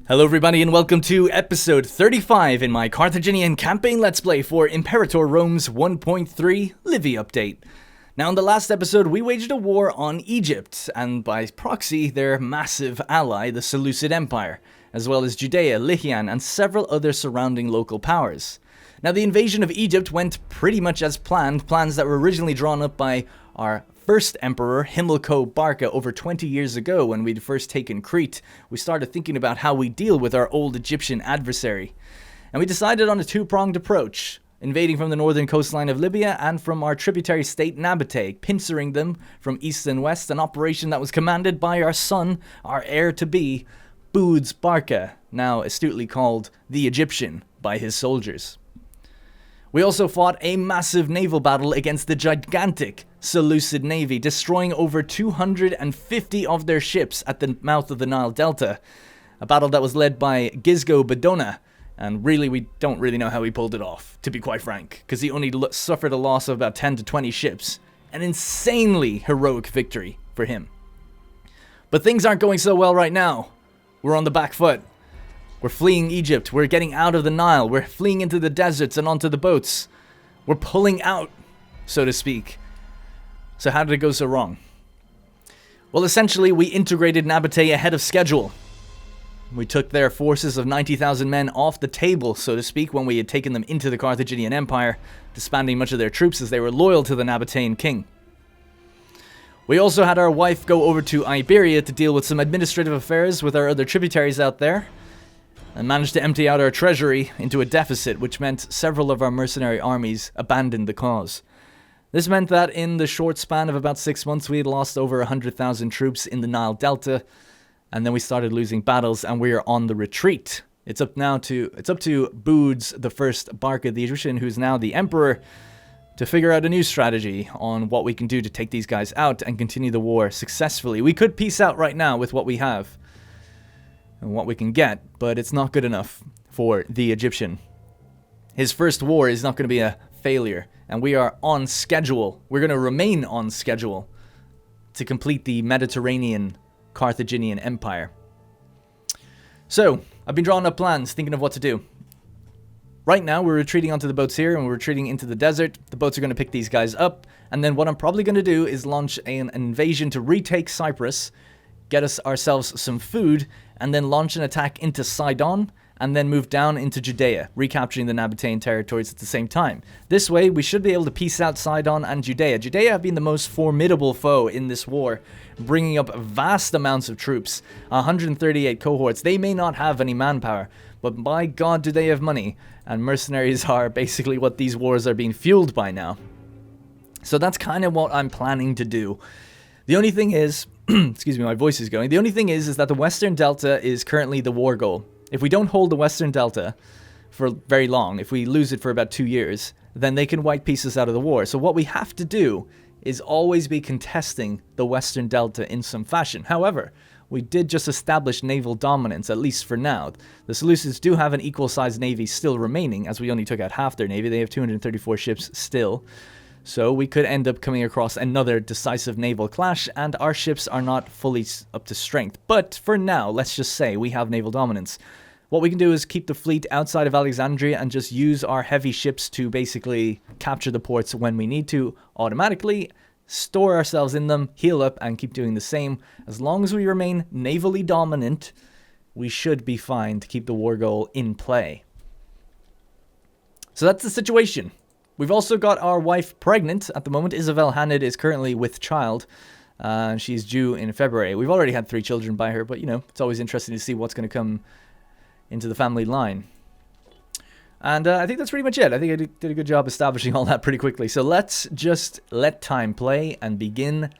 Hello everybody and welcome to episode 35 in my Carthaginian campaign let's play for Imperator Rome's 1.3 Livy update. Now in the last episode we waged a war on Egypt and by proxy their massive ally the Seleucid Empire, as well as Judea, Lycian and several other surrounding local powers. Now the invasion of Egypt went pretty much as planned, plans that were originally drawn up by our first emperor, Himilco Barca, over 20 years ago when we'd first taken Crete. We started thinking about how we deal with our old Egyptian adversary. And we decided on a two-pronged approach, invading from the northern coastline of Libya and from our tributary state Nabatee, pincering them from east and west, an operation that was commanded by our son, our heir-to-be, Boods Barca, now astutely called the Egyptian by his soldiers. We also fought a massive naval battle against the gigantic Seleucid navy, destroying over 250 of their ships at the mouth of the Nile Delta. A battle that was led by Gisgo Bedona, and really we don't really know how he pulled it off, to be quite frank, because he only suffered a loss of about 10 to 20 ships. An insanely heroic victory for him. But things aren't going so well right now. We're on the back foot. We're fleeing Egypt, we're getting out of the Nile, we're fleeing into the deserts and onto the boats. We're pulling out, so to speak. So how did it go so wrong? Well, essentially, we integrated Nabatee ahead of schedule. We took their forces of 90,000 men off the table, so to speak, when we had taken them into the Carthaginian Empire, disbanding much of their troops as they were loyal to the Nabatean king. We also had our wife go over to Iberia to deal with some administrative affairs with our other tributaries out there, and managed to empty out our treasury into a deficit, which meant several of our mercenary armies abandoned the cause. This meant that in the short span of about 6 months, we had lost over 100,000 troops in the Nile Delta, and then we started losing battles, and we are on the retreat. It's up to Boods the First Barca, the Egyptian, who's now the emperor, to figure out a new strategy on what we can do to take these guys out and continue the war successfully. We could peace out right now with what we have and what we can get, but it's not good enough for the Egyptian. His first war is not going to be a failure, and we are on schedule. We're going to remain on schedule to complete the Mediterranean Carthaginian Empire. So, I've been drawing up plans, thinking of what to do. Right now, we're retreating onto the boats here, and we're retreating into the desert. The boats are going to pick these guys up, and then what I'm probably going to do is launch an invasion to retake Cyprus, get ourselves some food, and then launch an attack into Sidon, and then move down into Judea, recapturing the Nabatean territories at the same time. This way, we should be able to peace out Sidon and Judea. Judea have been the most formidable foe in this war, bringing up vast amounts of troops, 138 cohorts. They may not have any manpower, but by God do they have money, and mercenaries are basically what these wars are being fueled by now. So that's kind of what I'm planning to do. The only thing is, excuse me, my voice is going. The only thing is that the Western Delta is currently the war goal. If we don't hold the Western Delta for very long, if we lose it for about 2 years, then they can wipe pieces out of the war. So what we have to do is always be contesting the Western Delta in some fashion. However, we did just establish naval dominance, at least for now. The Seleucids do have an equal-sized navy still remaining, as we only took out half their navy. They have 234 ships still. So we could end up coming across another decisive naval clash, and our ships are not fully up to strength. But for now, let's just say we have naval dominance. What we can do is keep the fleet outside of Alexandria and just use our heavy ships to basically capture the ports when we need to automatically, store ourselves in them, heal up, and keep doing the same. As long as we remain navally dominant, we should be fine to keep the war goal in play. So that's the situation. We've also got our wife pregnant at the moment. Isabel Hanid is currently with child. She's due in February. We've already had 3 children by her, but, you know, it's always interesting to see what's going to come into the family line. And I think that's pretty much it. I think I did a good job establishing all that pretty quickly. So let's just let time play and begin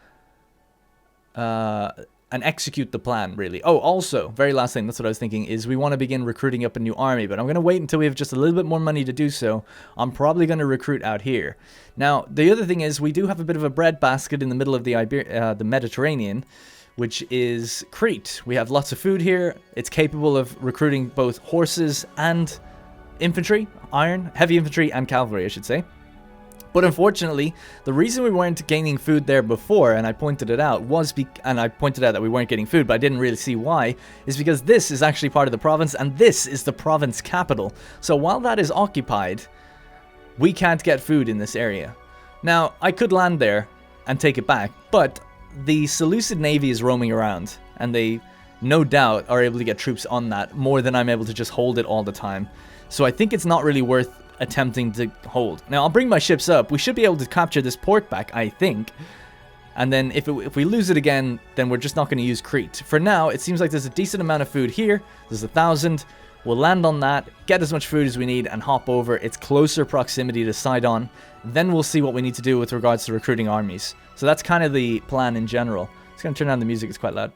and execute the plan, really. Oh, also, very last thing, that's what I was thinking, is we want to begin recruiting up a new army, but I'm going to wait until we have just a little bit more money to do so. I'm probably going to recruit out here. Now, the other thing is we do have a bit of a breadbasket in the middle of the Mediterranean, which is Crete. We have lots of food here. It's capable of recruiting both horses and infantry, heavy infantry and cavalry, I should say. But unfortunately, the reason we weren't gaining food there before, and I pointed it out, and I pointed out that we weren't getting food, but I didn't really see why, is because this is actually part of the province, and this is the province capital. So while that is occupied, we can't get food in this area. Now, I could land there and take it back, but the Seleucid navy is roaming around, and they no doubt are able to get troops on that more than I'm able to just hold it all the time. So I think it's not really worth attempting to hold. Now, I'll bring my ships up. We should be able to capture this port back, I think. And then if we lose it again, then we're just not going to use Crete. For now, it seems like there's a decent amount of food here. There's 1,000. We'll land on that, get as much food as we need, and hop over. It's closer proximity to Sidon. Then we'll see what we need to do with regards to recruiting armies. So that's kind of the plan in general. Just going to turn down the music. It's quite loud.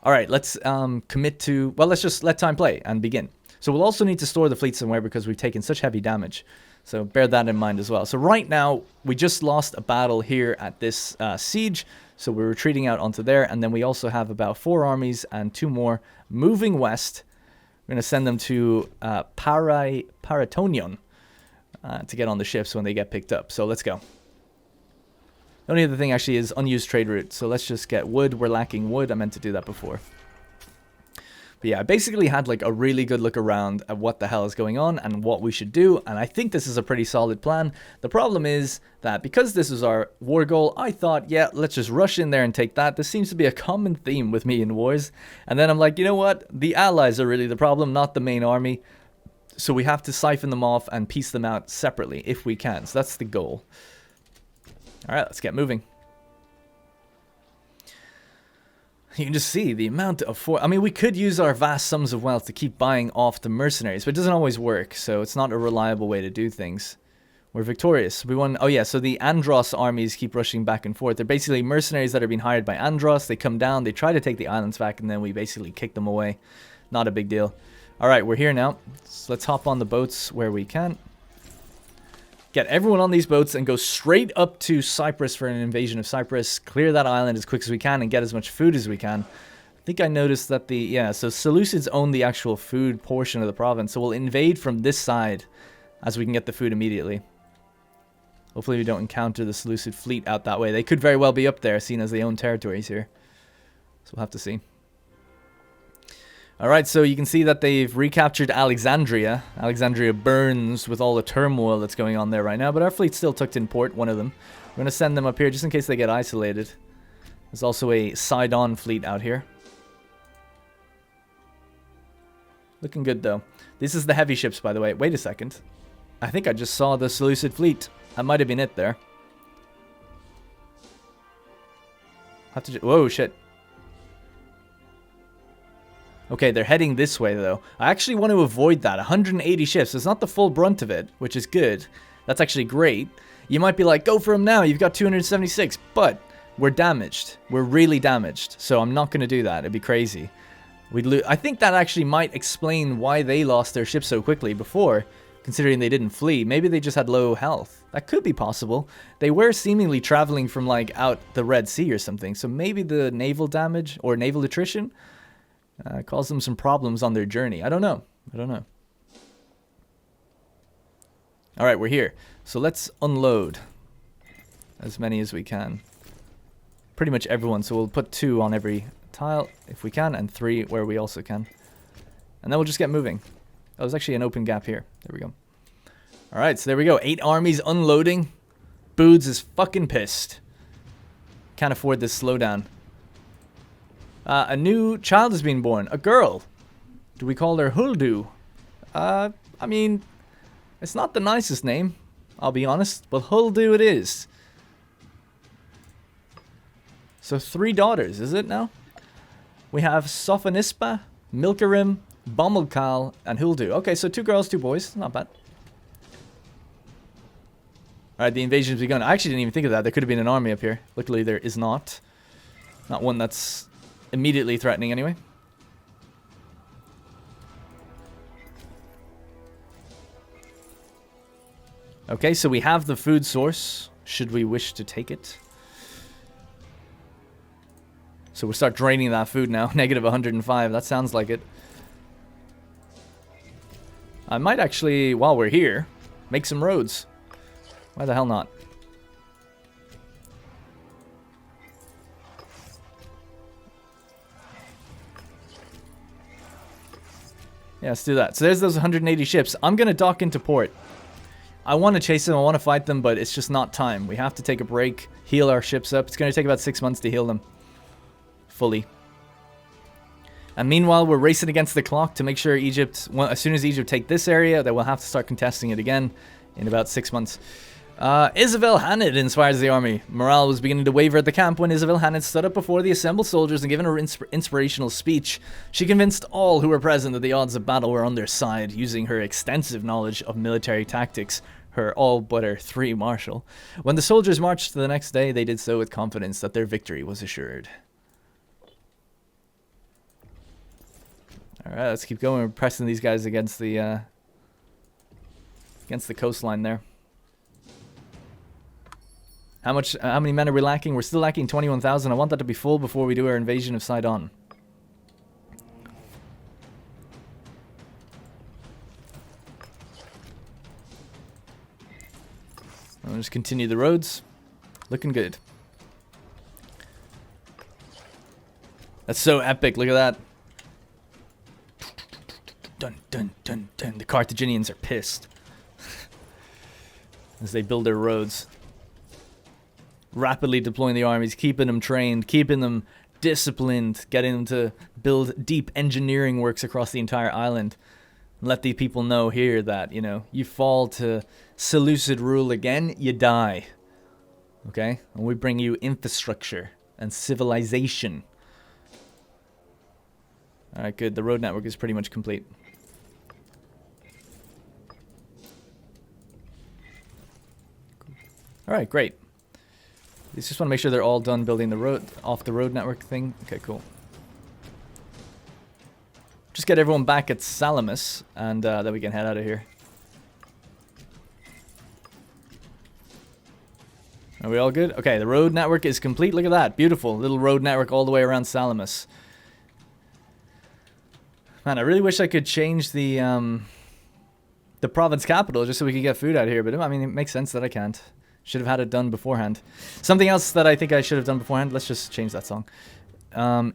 All right, let's commit to... Well, let's just let time play and begin. So we'll also need to store the fleet somewhere because we've taken such heavy damage. So bear that in mind as well. So right now, we just lost a battle here at this siege. So we're retreating out onto there. And then we also have about 4 armies and 2 more moving west. We're going to send them to Paratonion to get on the ships when they get picked up. So let's go. The only other thing actually is unused trade route. So let's just get wood. We're lacking wood. I meant to do that before. But yeah, I basically had like a really good look around at what the hell is going on and what we should do, and I think this is a pretty solid plan. The problem is that because this is our war goal, I thought, yeah, let's just rush in there and take that. This seems to be a common theme with me in wars. And then I'm like, you know what? The allies are really the problem, not the main army. So we have to siphon them off and piece them out separately if we can. So that's the goal. All right, let's get moving. You can just see the amount of... I mean, we could use our vast sums of wealth to keep buying off the mercenaries, but it doesn't always work, so it's not a reliable way to do things. We're victorious. We won... Oh, yeah, so the Andros armies keep rushing back and forth. They're basically mercenaries that are being hired by Andros. They come down, they try to take the islands back, and then we basically kick them away. Not a big deal. All right, we're here now. So let's hop on the boats where we can. Get everyone on these boats and go straight up to Cyprus for an invasion of Cyprus. Clear that island as quick as we can and get as much food as we can. I think I noticed that the... Yeah, so Seleucids own the actual food portion of the province. So we'll invade from this side as we can get the food immediately. Hopefully we don't encounter the Seleucid fleet out that way. They could very well be up there, seeing as they own territories here. So we'll have to see. Alright, so you can see that they've recaptured Alexandria. Alexandria burns with all the turmoil that's going on there right now, but our fleet's still tucked in port, one of them. We're going to send them up here just in case they get isolated. There's also a Sidon fleet out here. Looking good, though. This is the heavy ships, by the way. Wait a second. I think I just saw the Seleucid fleet. That might have been it there. Have to... Whoa, shit. Okay, they're heading this way, though. I actually want to avoid that. 180 ships. It's not the full brunt of it, which is good. That's actually great. You might be like, go for them now. You've got 276. But we're damaged. We're really damaged. So I'm not going to do that. It'd be crazy. I think that actually might explain why they lost their ships so quickly before, considering they didn't flee. Maybe they just had low health. That could be possible. They were seemingly traveling from, like, out the Red Sea or something. So maybe the naval damage or naval attrition... caused them some problems on their journey. I don't know. Alright, we're here. So let's unload as many as we can. Pretty much everyone. So we'll put 2 on every tile if we can, and 3 where we also can. And then we'll just get moving. Oh, there's actually an open gap here. There we go. Alright, so there we go. 8 armies unloading. Boods is fucking pissed. Can't afford this slowdown. A new child has been born. A girl. Do we call her Huldu? I mean, it's not the nicest name, I'll be honest, but Huldu it is. So 3 daughters, is it now? We have Sophonispa, Milkarim, Bommelkal, and Huldu. Okay, so 2 girls, 2 boys. Not bad. Alright, the invasion's begun. I actually didn't even think of that. There could have been an army up here. Luckily, there is not. Not one that's immediately threatening, anyway. Okay, so we have the food source, should we wish to take it. So we'll start draining that food now. Negative 105, that sounds like it. I might actually, while we're here, make some roads. Why the hell not? Yeah, let's do that. So there's those 180 ships. I'm going to dock into port. I want to chase them, I want to fight them, but it's just not time. We have to take a break, heal our ships up. It's going to take about 6 months to heal them fully. And meanwhile, we're racing against the clock to make sure Egypt, well, as soon as Egypt take this area, that we'll have to start contesting it again in about 6 months. Isabel Hanid inspires the army. Morale was beginning to waver at the camp when Isabel Hanid stood up before the assembled soldiers and given her inspirational speech. She convinced all who were present that the odds of battle were on their side, using her extensive knowledge of military tactics, her all-butter 3 marshal. When the soldiers marched the next day, they did so with confidence that their victory was assured. Alright, let's keep going. We're pressing these guys against the coastline there. How many men are we lacking? We're still lacking 21,000. I want that to be full before we do our invasion of Sidon. I'll just continue the roads. Looking good. That's so epic. Look at that. Dun, dun, dun, dun. The Carthaginians are pissed as they build their roads. Rapidly deploying the armies, keeping them trained, keeping them disciplined, getting them to build deep engineering works across the entire island. Let the people know here that, you know, you fall to Seleucid rule again, you die. Okay? And we bring you infrastructure and civilization. Alright, good. The road network is pretty much complete. Alright, great. Let's just want to make sure they're all done building the road, off the road network thing. Okay, cool. Just get everyone back at Salamis, and then we can head out of here. Are we all good? Okay, the road network is complete. Look at that. Beautiful. Little road network all the way around Salamis. Man, I really wish I could change the province capital just so we could get food out of here. But I mean, it makes sense that I can't. Should have had it done beforehand. Something else that I think I should have done beforehand, let's just change that song,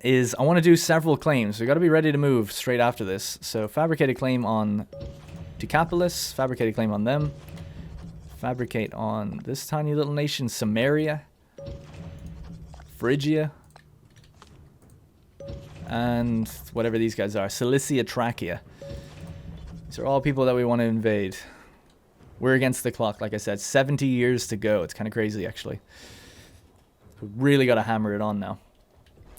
is I want to do several claims. We got to be ready to move straight after this. So fabricate a claim on Decapolis, fabricate a claim on them, fabricate on this tiny little nation, Samaria, Phrygia, and whatever these guys are, Cilicia, Trachea. These are all people that we want to invade. We're against the clock, like I said. 70 years to go. It's kind of crazy, actually. We really got to hammer it on now.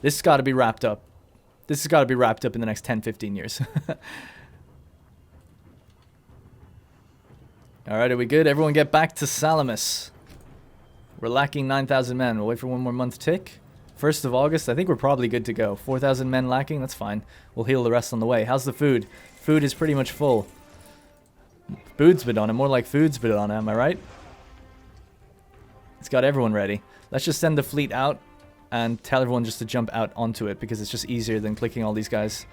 This has got to be wrapped up. This has got to be wrapped up in the next 10, 15 years. Alright, are we good? Everyone get back to Salamis. We're lacking 9,000 men. We'll wait for one more month tick. 1st of August, I think we're probably good to go. 4,000 men lacking, that's fine. We'll heal the rest on the way. How's the food? Food is pretty much full. Food's been on it, more like food's been on it, am I right? It's got everyone ready. Let's just send the fleet out and tell everyone just to jump out onto it because it's just easier than clicking all these guys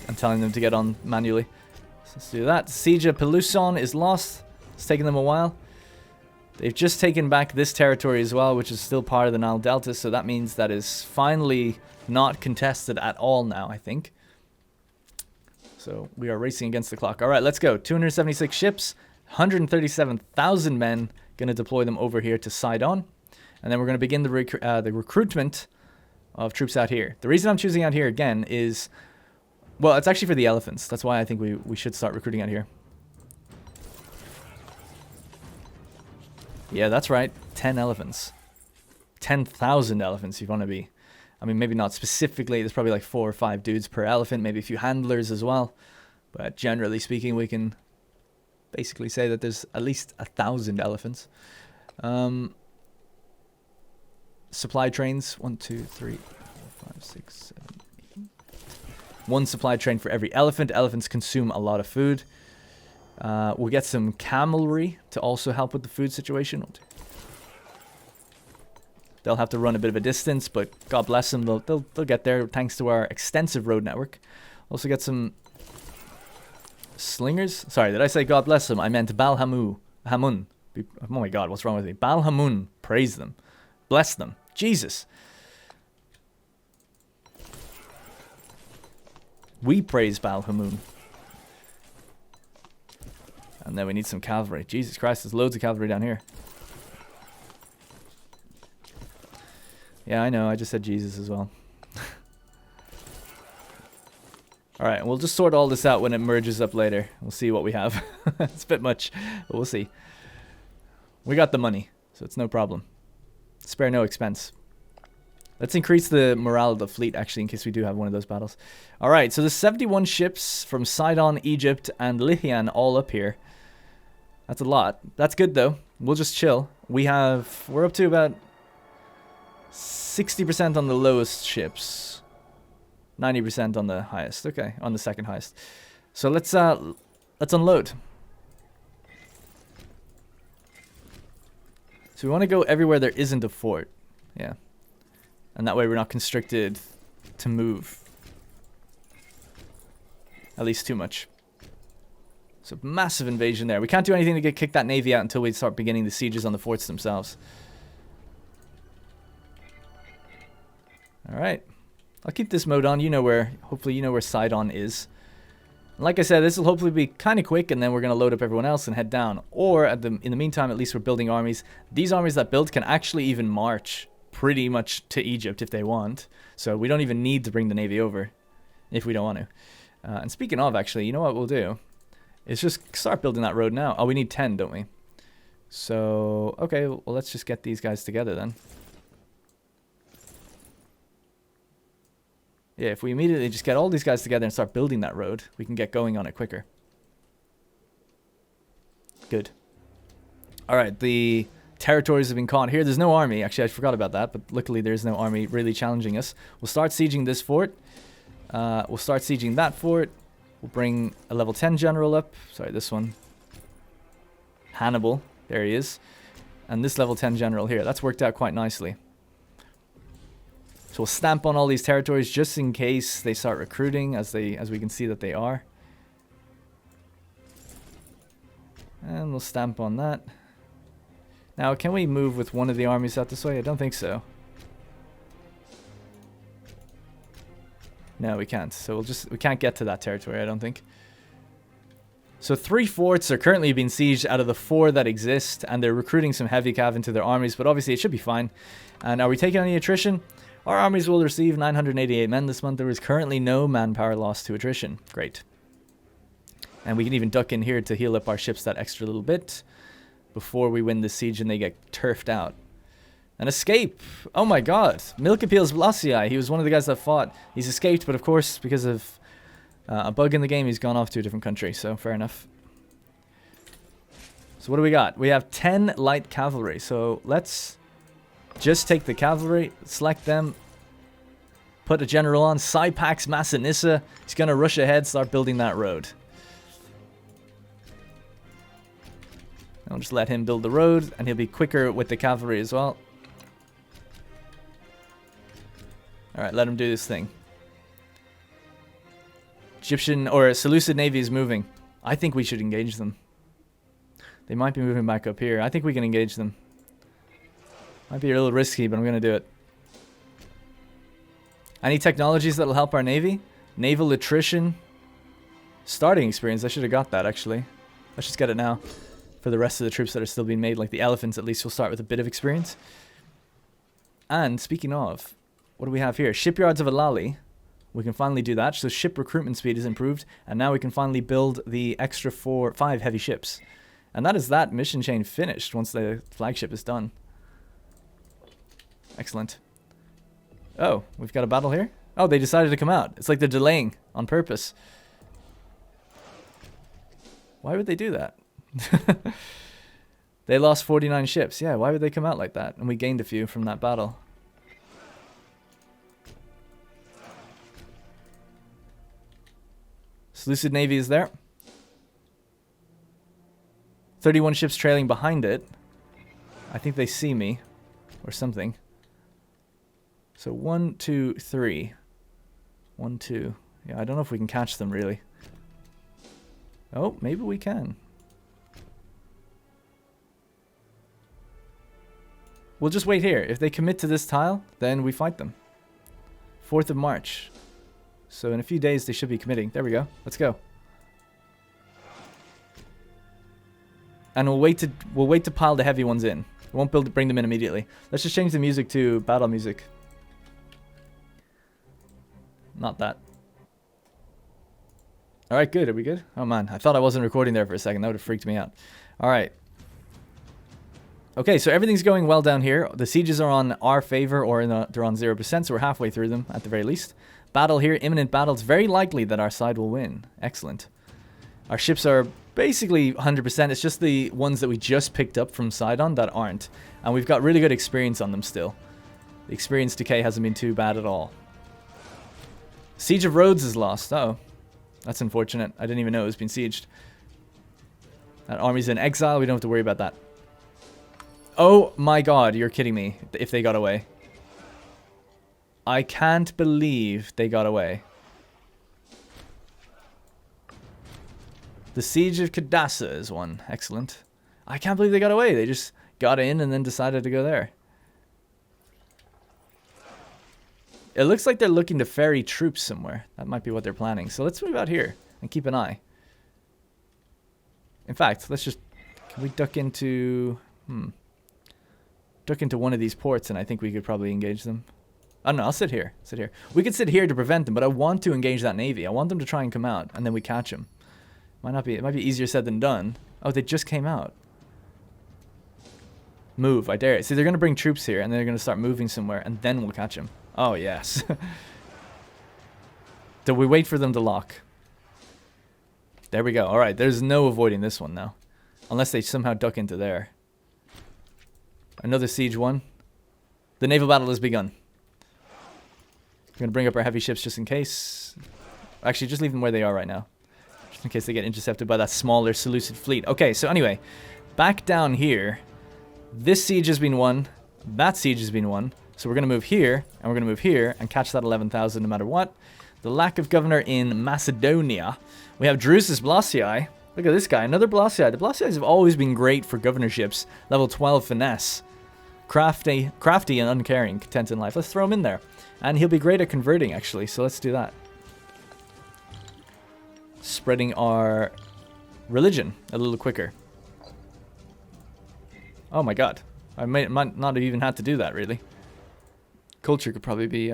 and telling them to get on manually. So let's do that. Siege of Peluson is lost. It's taken them a while. They've just taken back this territory as well, which is still part of the Nile Delta, so that means that is finally not contested at all now, I think. So we are racing against the clock. All right, let's go. 276 ships, 137,000 men. Going to deploy them over here to Sidon. And then we're going to begin the recruitment of troops out here. The reason I'm choosing out here again is, well, it's actually for the elephants. That's why I think we should start recruiting out here. Yeah, that's right. 10 elephants. 10,000 elephants if you want to be. I mean, maybe not specifically. There's probably like 4 or 5 dudes per elephant. Maybe a few handlers as well. But generally speaking, we can basically say that there's at least 1,000 elephants. Supply trains. 1, 2, 3, 4, 5, 6, 7, 8. 1 supply train for every elephant. Elephants consume a lot of food. We'll get some camelry to also help with the food situation. They'll have to run a bit of a distance, but God bless them, they'll get there thanks to our extensive road network. Also get some slingers. Sorry, did I say God bless them? I meant Balhamu. Hamun. Oh my god, what's wrong with me? Baal Hamun. Praise them. Bless them. Jesus. We praise Baal Hamun. And then we need some cavalry. Jesus Christ, there's loads of cavalry down here. Yeah, I know, I just said Jesus as well. Alright, we'll just sort all this out when it merges up later. We'll see what we have. It's a bit much, but we'll see. We got the money, so it's no problem. Spare no expense. Let's increase the morale of the fleet, actually, in case we do have one of those battles. Alright, so there's 71 ships from Sidon, Egypt, and Lyhian all up here. That's a lot. That's good, though. We'll just chill. We're up to about 60% on the lowest ships. 90% on the highest. Okay, on the second highest. So let's unload. So we want to go everywhere there isn't a fort. Yeah. And that way we're not constricted to move. At least too much. So massive invasion there. We can't do anything to kick that navy out until we start beginning the sieges on the forts themselves. Alright. I'll keep this mode on. Hopefully you know where Sidon is. And like I said, this will hopefully be kind of quick, and then we're going to load up everyone else and head down. Or in the meantime, at least we're building armies. These armies that build can actually even march pretty much to Egypt if they want. So we don't even need to bring the navy over if we don't want to. And speaking of, actually, you know what we'll do? Is just start building that road now. Oh, we need 10, don't we? So, okay, well, let's just get these guys together then. Yeah, if we immediately just get all these guys together and start building that road, we can get going on it quicker. Good. Alright, the territories have been caught here. There's no army. Actually, I forgot about that, but luckily there's no army really challenging us. We'll start sieging this fort. We'll start sieging that fort. We'll bring a level 10 general up. Sorry, this one. Hannibal. There he is. And this level 10 general here. That's worked out quite nicely. So we'll stamp on all these territories just in case they start recruiting, as we can see that they are. And we'll stamp on that. Now, can we move with one of the armies out this way? I don't think so. No, we can't. So we can't get to that territory, I don't think. So 3 forts are currently being sieged out of the 4 that exist, and they're recruiting some heavy cav into their armies, but obviously it should be fine. And are we taking any attrition? Our armies will receive 988 men this month. There is currently no manpower loss to attrition. Great. And we can even duck in here to heal up our ships that extra little bit before we win the siege and they get turfed out. An escape! Oh my god! Milkapil's Blasiai. He was one of the guys that fought. He's escaped, but of course, because of a bug in the game, he's gone off to a different country, so fair enough. So what do we got? We have 10 light cavalry, so let's just take the cavalry, select them, put a general on, Sypax Massinissa. He's going to rush ahead, start building that road. I'll just let him build the road, and he'll be quicker with the cavalry as well. Alright, let him do this thing. Egyptian or Seleucid navy is moving. I think we should engage them. They might be moving back up here. I think we can engage them. Might be a little risky, but I'm going to do it. Any technologies that will help our navy? Naval attrition. Starting experience. I should have got that, actually. Let's just get it now. For the rest of the troops that are still being made, like the elephants, at least we'll start with a bit of experience. And speaking of, what do we have here? Shipyards of Alali. We can finally do that. So ship recruitment speed is improved. And now we can finally build the extra 5 heavy ships. And that is that mission chain finished once the flagship is done. Excellent. Oh, we've got a battle here? Oh, they decided to come out. It's like they're delaying on purpose. Why would they do that? They lost 49 ships. Yeah, why would they come out like that? And we gained a few from that battle. Seleucid Navy is there. 31 ships trailing behind it. I think they see me. Or something. So 1, 2, 3. 1, 2. Yeah, I don't know if we can catch them, really. Oh, maybe we can. we'll just wait here. If they commit to this tile, then we fight them. 4th of March. So in a few days, they should be committing. There we go. Let's go. And we'll wait to pile the heavy ones in. We won't bring them in immediately. Let's just change the music to battle music. Not that. Alright, good. Are we good? Oh man, I thought I wasn't recording there for a second. That would have freaked me out. Alright. Okay, so everything's going well down here. The sieges are on our favor, or they're on 0%, so we're halfway through them at the very least. Battle here, imminent battle. It's very likely that our side will win. Excellent. Our ships are basically 100%. It's just the ones that we just picked up from Sidon that aren't. And we've got really good experience on them still. The experience decay hasn't been too bad at all. Siege of Rhodes is lost. Uh-oh. That's unfortunate. I didn't even know it was being sieged. That army's in exile. We don't have to worry about that. Oh my god, you're kidding me if they got away. I can't believe they got away. The Siege of Cadassa is one. Excellent. I can't believe they got away. They just got in and then decided to go there. It looks like they're looking to ferry troops somewhere. That might be what they're planning. So let's move out here and keep an eye. In fact, let's just... Can we duck into... Duck into one of these ports and I think we could probably engage them. I don't know, I'll sit here. Sit here. We could sit here to prevent them, but I want to engage that navy. I want them to try and come out, and then we catch them. It might be easier said than done. Oh, they just came out. Move, I dare it. See, they're going to bring troops here, and they're going to start moving somewhere, and then we'll catch them. Oh, yes. Do we wait for them to lock? There we go. All right, there's no avoiding this one now. Unless they somehow duck into there. Another siege one. The naval battle has begun. We're going to bring up our heavy ships just in case. Actually, just leave them where they are right now. Just in case they get intercepted by that smaller Seleucid fleet. Okay, so anyway. Back down here. This siege has been won. That siege has been won. So we're going to move here. And we're going to move here. And catch that 11,000 no matter what. The lack of governor in Macedonia. We have Drusus Blasiae. Look at this guy. Another Blasiae. The Blasiaes have always been great for governorships. Level 12 finesse. Crafty and uncaring. Content in life. Let's throw him in there. And he'll be great at converting, actually. So let's do that. Spreading our religion a little quicker. Oh my god. I might not have even had to do that, really. Culture could probably be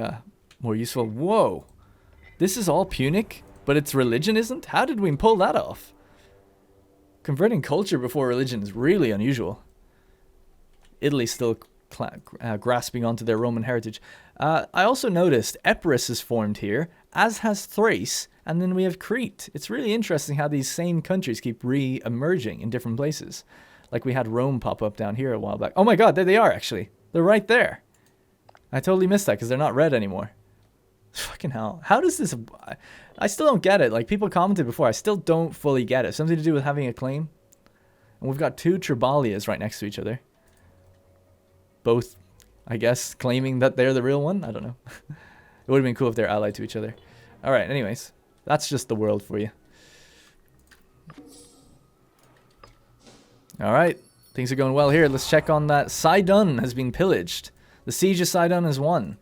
more useful. Whoa. This is all Punic, but its religion isn't? How did we pull that off? Converting culture before religion is really unusual. Italy's still grasping onto their Roman heritage. I also noticed Epirus is formed here, as has Thrace, and then we have Crete. It's really interesting how these same countries keep re-emerging in different places. Like we had Rome pop up down here a while back. Oh my god, there they are, actually. They're right there. I totally missed that because they're not red anymore. Fucking hell. How does this... I still don't get it. Like, people commented before. I still don't fully get it. Something to do with having a claim. And we've got two Tribalias right next to each other. Both, I guess, claiming that they're the real one. I don't know. It would have been cool if they're allied to each other. Alright, anyways. That's just the world for you. Alright. Things are going well here. Let's check on that. Sidon has been pillaged. The siege of Sidon is won.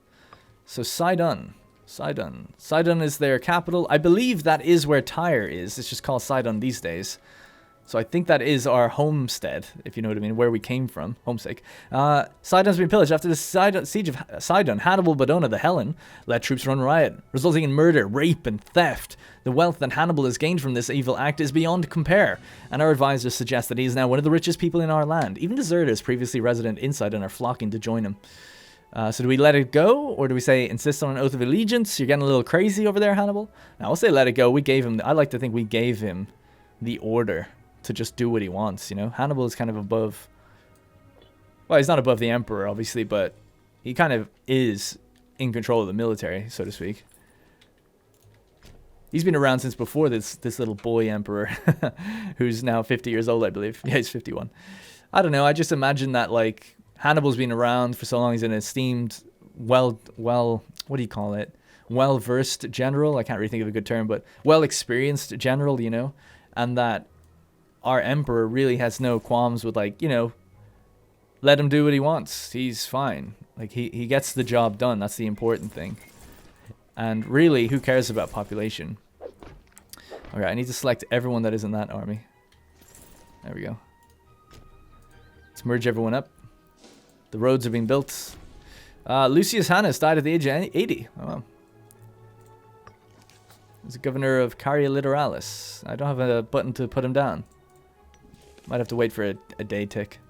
So Sidon is their capital. I believe that is where Tyre is. It's just called Sidon these days. So I think that is our homestead, if you know what I mean, where we came from. Homesick. Sidon's been pillaged. After the siege of Sidon, Hannibal Badona the Hellen let troops run riot, resulting in murder, rape, and theft. The wealth that Hannibal has gained from this evil act is beyond compare, and our advisors suggest that he is now one of the richest people in our land. Even deserters previously resident in Sidon are flocking to join him. So do we let it go, or do we say insist on an oath of allegiance? You're getting a little crazy over there, Hannibal. Now, I'll say let it go. We gave him, I like to think we gave him the order to just do what he wants, you know? Hannibal is kind of above, well, he's not above the emperor, obviously, but he kind of is in control of the military, so to speak. He's been around since before this little boy emperor, who's now 50 years old, I believe. Yeah, he's 51. I don't know, I just imagine that, like, Hannibal's been around for so long. He's an esteemed, what do you call it? Well-versed general. I can't really think of a good term, but well-experienced general, you know? And that our emperor really has no qualms with, like, you know, let him do what he wants. He's fine. Like, he gets the job done. That's the important thing. And really, who cares about population? Okay, I need to select everyone that is in that army. There we go. Let's merge everyone up. The roads are being built. Lucius Hannes died at the age of 80. Oh, wow. He's the governor of Caria Literalis. I don't have a button to put him down. Might have to wait for a day tick.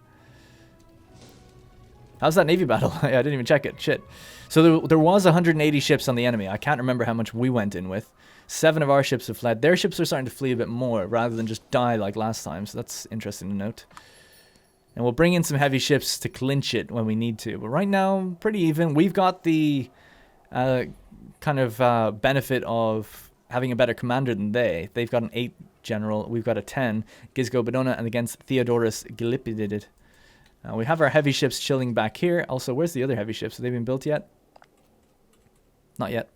How's that Navy battle? I didn't even check it. Shit. So there was 180 ships on the enemy. I can't remember how much we went in with. 7 of our ships have fled. Their ships are starting to flee a bit more rather than just die like last time. So that's interesting to note. And we'll bring in some heavy ships to clinch it when we need to. But right now, pretty even. We've got the kind of benefit of having a better commander than they. They've got an 8 general. We've got a 10. Gisgo Bedona and against Theodorus Gallipidid. We have our heavy ships chilling back here. Also, where's the other heavy ships? Have they been built yet? Not yet.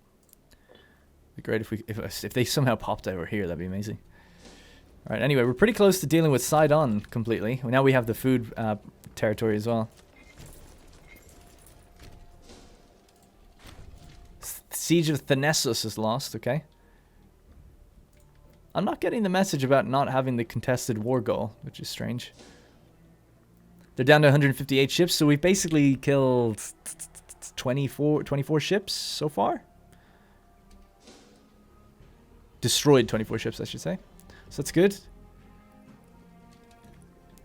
It'd be great if they somehow popped over here. That'd be amazing. All right. Anyway, we're pretty close to dealing with Sidon completely. Now we have the food territory as well. Siege of Thessos is lost. Okay. I'm not getting the message about not having the contested war goal, which is strange. They're down to 158 ships, so we've basically killed 24 ships so far. Destroyed 24 ships, I should say. So that's good.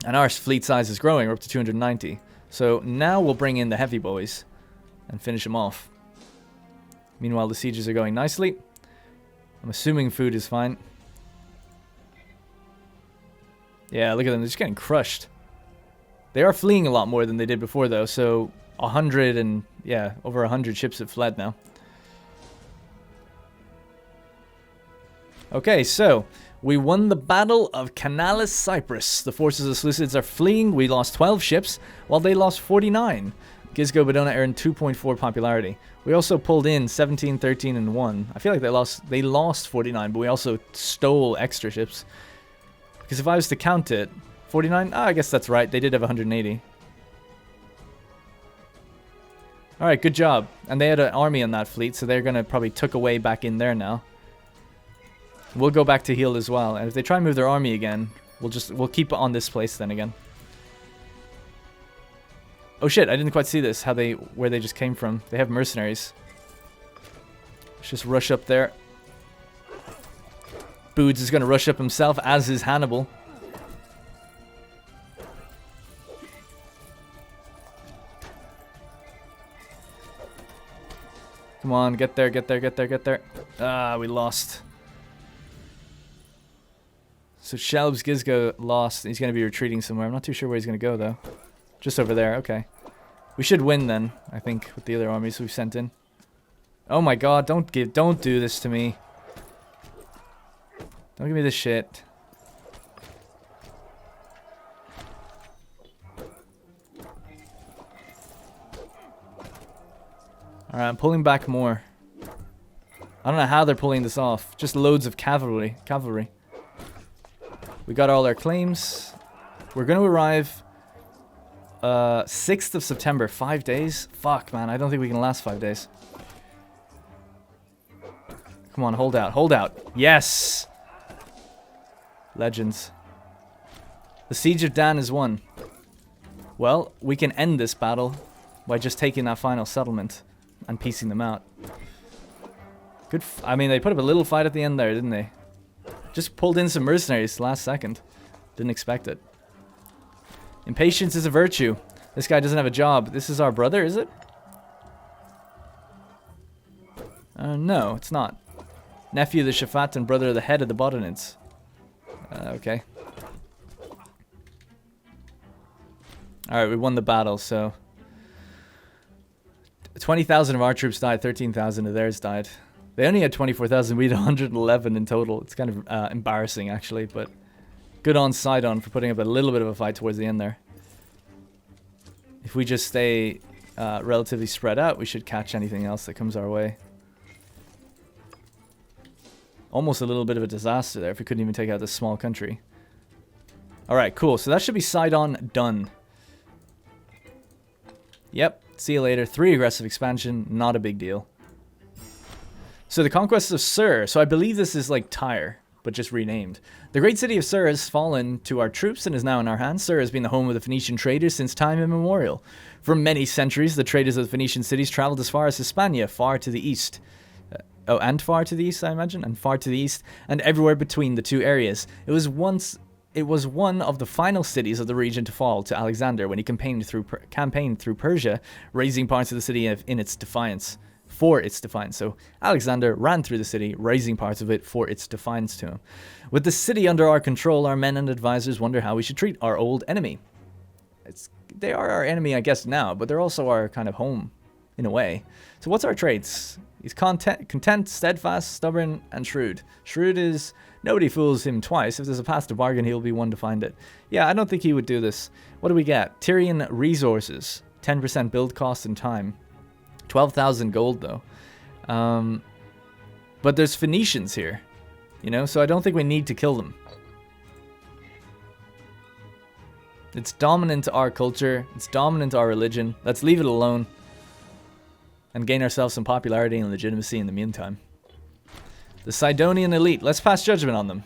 And our fleet size is growing. We're up to 290. So now we'll bring in the heavy boys and finish them off. Meanwhile, the sieges are going nicely. I'm assuming food is fine. Yeah, look at them. They're just getting crushed. They are fleeing a lot more than they did before, though. So 100 and, yeah, over 100 ships have fled now. Okay, so we won the Battle of Canalis, Cyprus. The forces of Seleucids are fleeing. We lost 12 ships, while they lost 49. Gisgo Bedona earned 2.4 popularity. We also pulled in 17, 13, and 1. I feel like they lost 49, but we also stole extra ships. Because if I was to count it, 49? Ah, I guess that's right. They did have 180. Alright, good job. And they had an army on that fleet, so they're going to probably tuck away back in there now. We'll go back to heal as well. And if they try and move their army again, we'll keep it on this place then again. Oh shit, I didn't quite see this, where they just came from. They have mercenaries. Let's just rush up there. Boods is going to rush up himself, as is Hannibal. Come on, get there, get there, get there, get there. Ah, we lost. So Shelb's Gisgo lost. He's going to be retreating somewhere. I'm not too sure where he's going to go, though. Just over there, okay. We should win, then, I think, with the other armies we've sent in. Oh my god, don't do this to me. Don't give me this shit. Alright, I'm pulling back more. I don't know how they're pulling this off. Just loads of cavalry. We got all our claims. We're going to arrive 6th of September. 5 days? Fuck, man. I don't think we can last 5 days. Come on, hold out. Hold out. Yes! Legends. The Siege of Dan is won. Well, we can end this battle by just taking that final settlement and piecing them out. Good. I mean, they put up a little fight at the end there, didn't they? Just pulled in some mercenaries last second. Didn't expect it. Impatience is a virtue. This guy doesn't have a job. This is our brother, is it? No, it's not. Nephew of the Shaphat and brother of the head of the Bodonids. Okay. Alright, we won the battle, so 20,000 of our troops died, 13,000 of theirs died. They only had 24,000, we had 111 in total. It's kind of embarrassing, actually, but good on Sidon for putting up a little bit of a fight towards the end there. If we just stay relatively spread out, we should catch anything else that comes our way. Almost a little bit of a disaster there if we couldn't even take out this small country. Alright, cool. So that should be Sidon done. Yep, see you later. 3 aggressive expansion, not a big deal. So the conquest of Sur. So I believe this is like Tyre, but just renamed. The great city of Sur has fallen to our troops and is now in our hands. Sur has been the home of the Phoenician traders since time immemorial. For many centuries, the traders of the Phoenician cities traveled as far as Hispania, far to the east. And far to the east, I imagine, and far to the east, and everywhere between the two areas. It was one of the final cities of the region to fall to Alexander when he campaigned through Persia, raising parts of the city for its defiance. So Alexander ran through the city, raising parts of it for its defiance to him. With the city under our control, our men and advisors wonder how we should treat our old enemy. They are our enemy, I guess, now, but they're also our kind of home, in a way. So what's our traits? He's content, steadfast, stubborn, and shrewd. Shrewd is nobody fools him twice. If there's a path to bargain, he'll be one to find it. Yeah, I don't think he would do this. What do we get? Tyrian resources. 10% build cost and time. 12,000 gold, though. But there's Phoenicians here, you know, so I don't think we need to kill them. It's dominant to our culture. It's dominant to our religion. Let's leave it alone and gain ourselves some popularity and legitimacy in the meantime. The Sidonian elite. Let's pass judgment on them.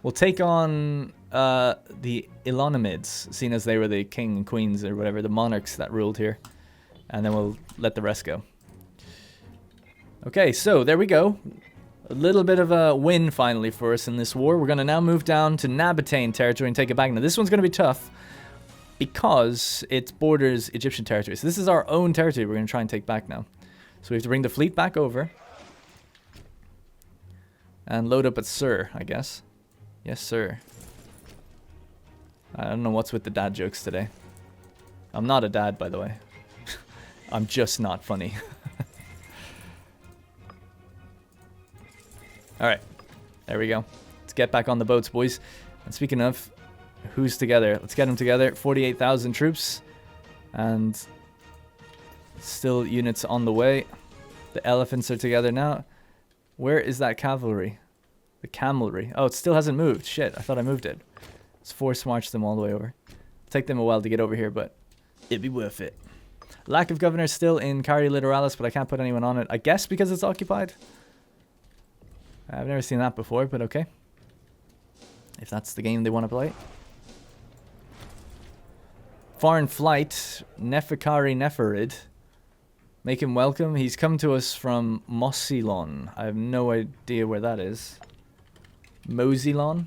We'll take on the Elonamids, seeing as they were the king and queens or whatever, the monarchs that ruled here. And then we'll let the rest go. Okay, so there we go. A little bit of a win finally for us in this war. We're going to now move down to Nabatean territory and take it back. Now this one's going to be tough because it borders Egyptian territory. So this is our own territory we're going to try and take back now. So we have to bring the fleet back over. And load up at Sur, I guess. Yes, sir. I don't know what's with the dad jokes today. I'm not a dad, by the way. I'm just not funny. Alright. There we go. Let's get back on the boats, boys. And speaking of, who's together? Let's get them together. 48,000 troops. And still units on the way. The elephants are together now. Where is that cavalry? The camelry. Oh, it still hasn't moved. Shit, I thought I moved it. Let's force march them all the way over. Take them a while to get over here, but it'd be worth it. Lack of governor still in Caria Littoralis, but I can't put anyone on it. I guess because it's occupied. I've never seen that before, but okay. If that's the game they want to play. Foreign flight. Neferkari Neferid. Make him welcome. He's come to us from Mosilon. I have no idea where that is. Mosilon?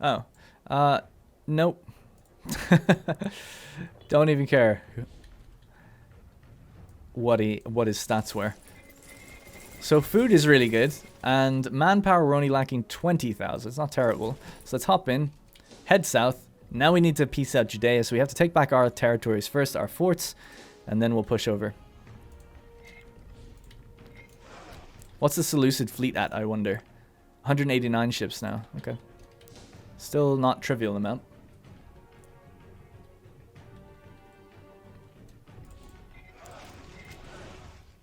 Oh. Nope. Don't even care what his stats were. So food is really good, and manpower we're only lacking 20,000. It's not terrible. So let's hop in, head south. Now we need to piece out Judea, so we have to take back our territories first, our forts, and then we'll push over. What's the Seleucid fleet at, I wonder? 189 ships now. Okay. Still not trivial amount.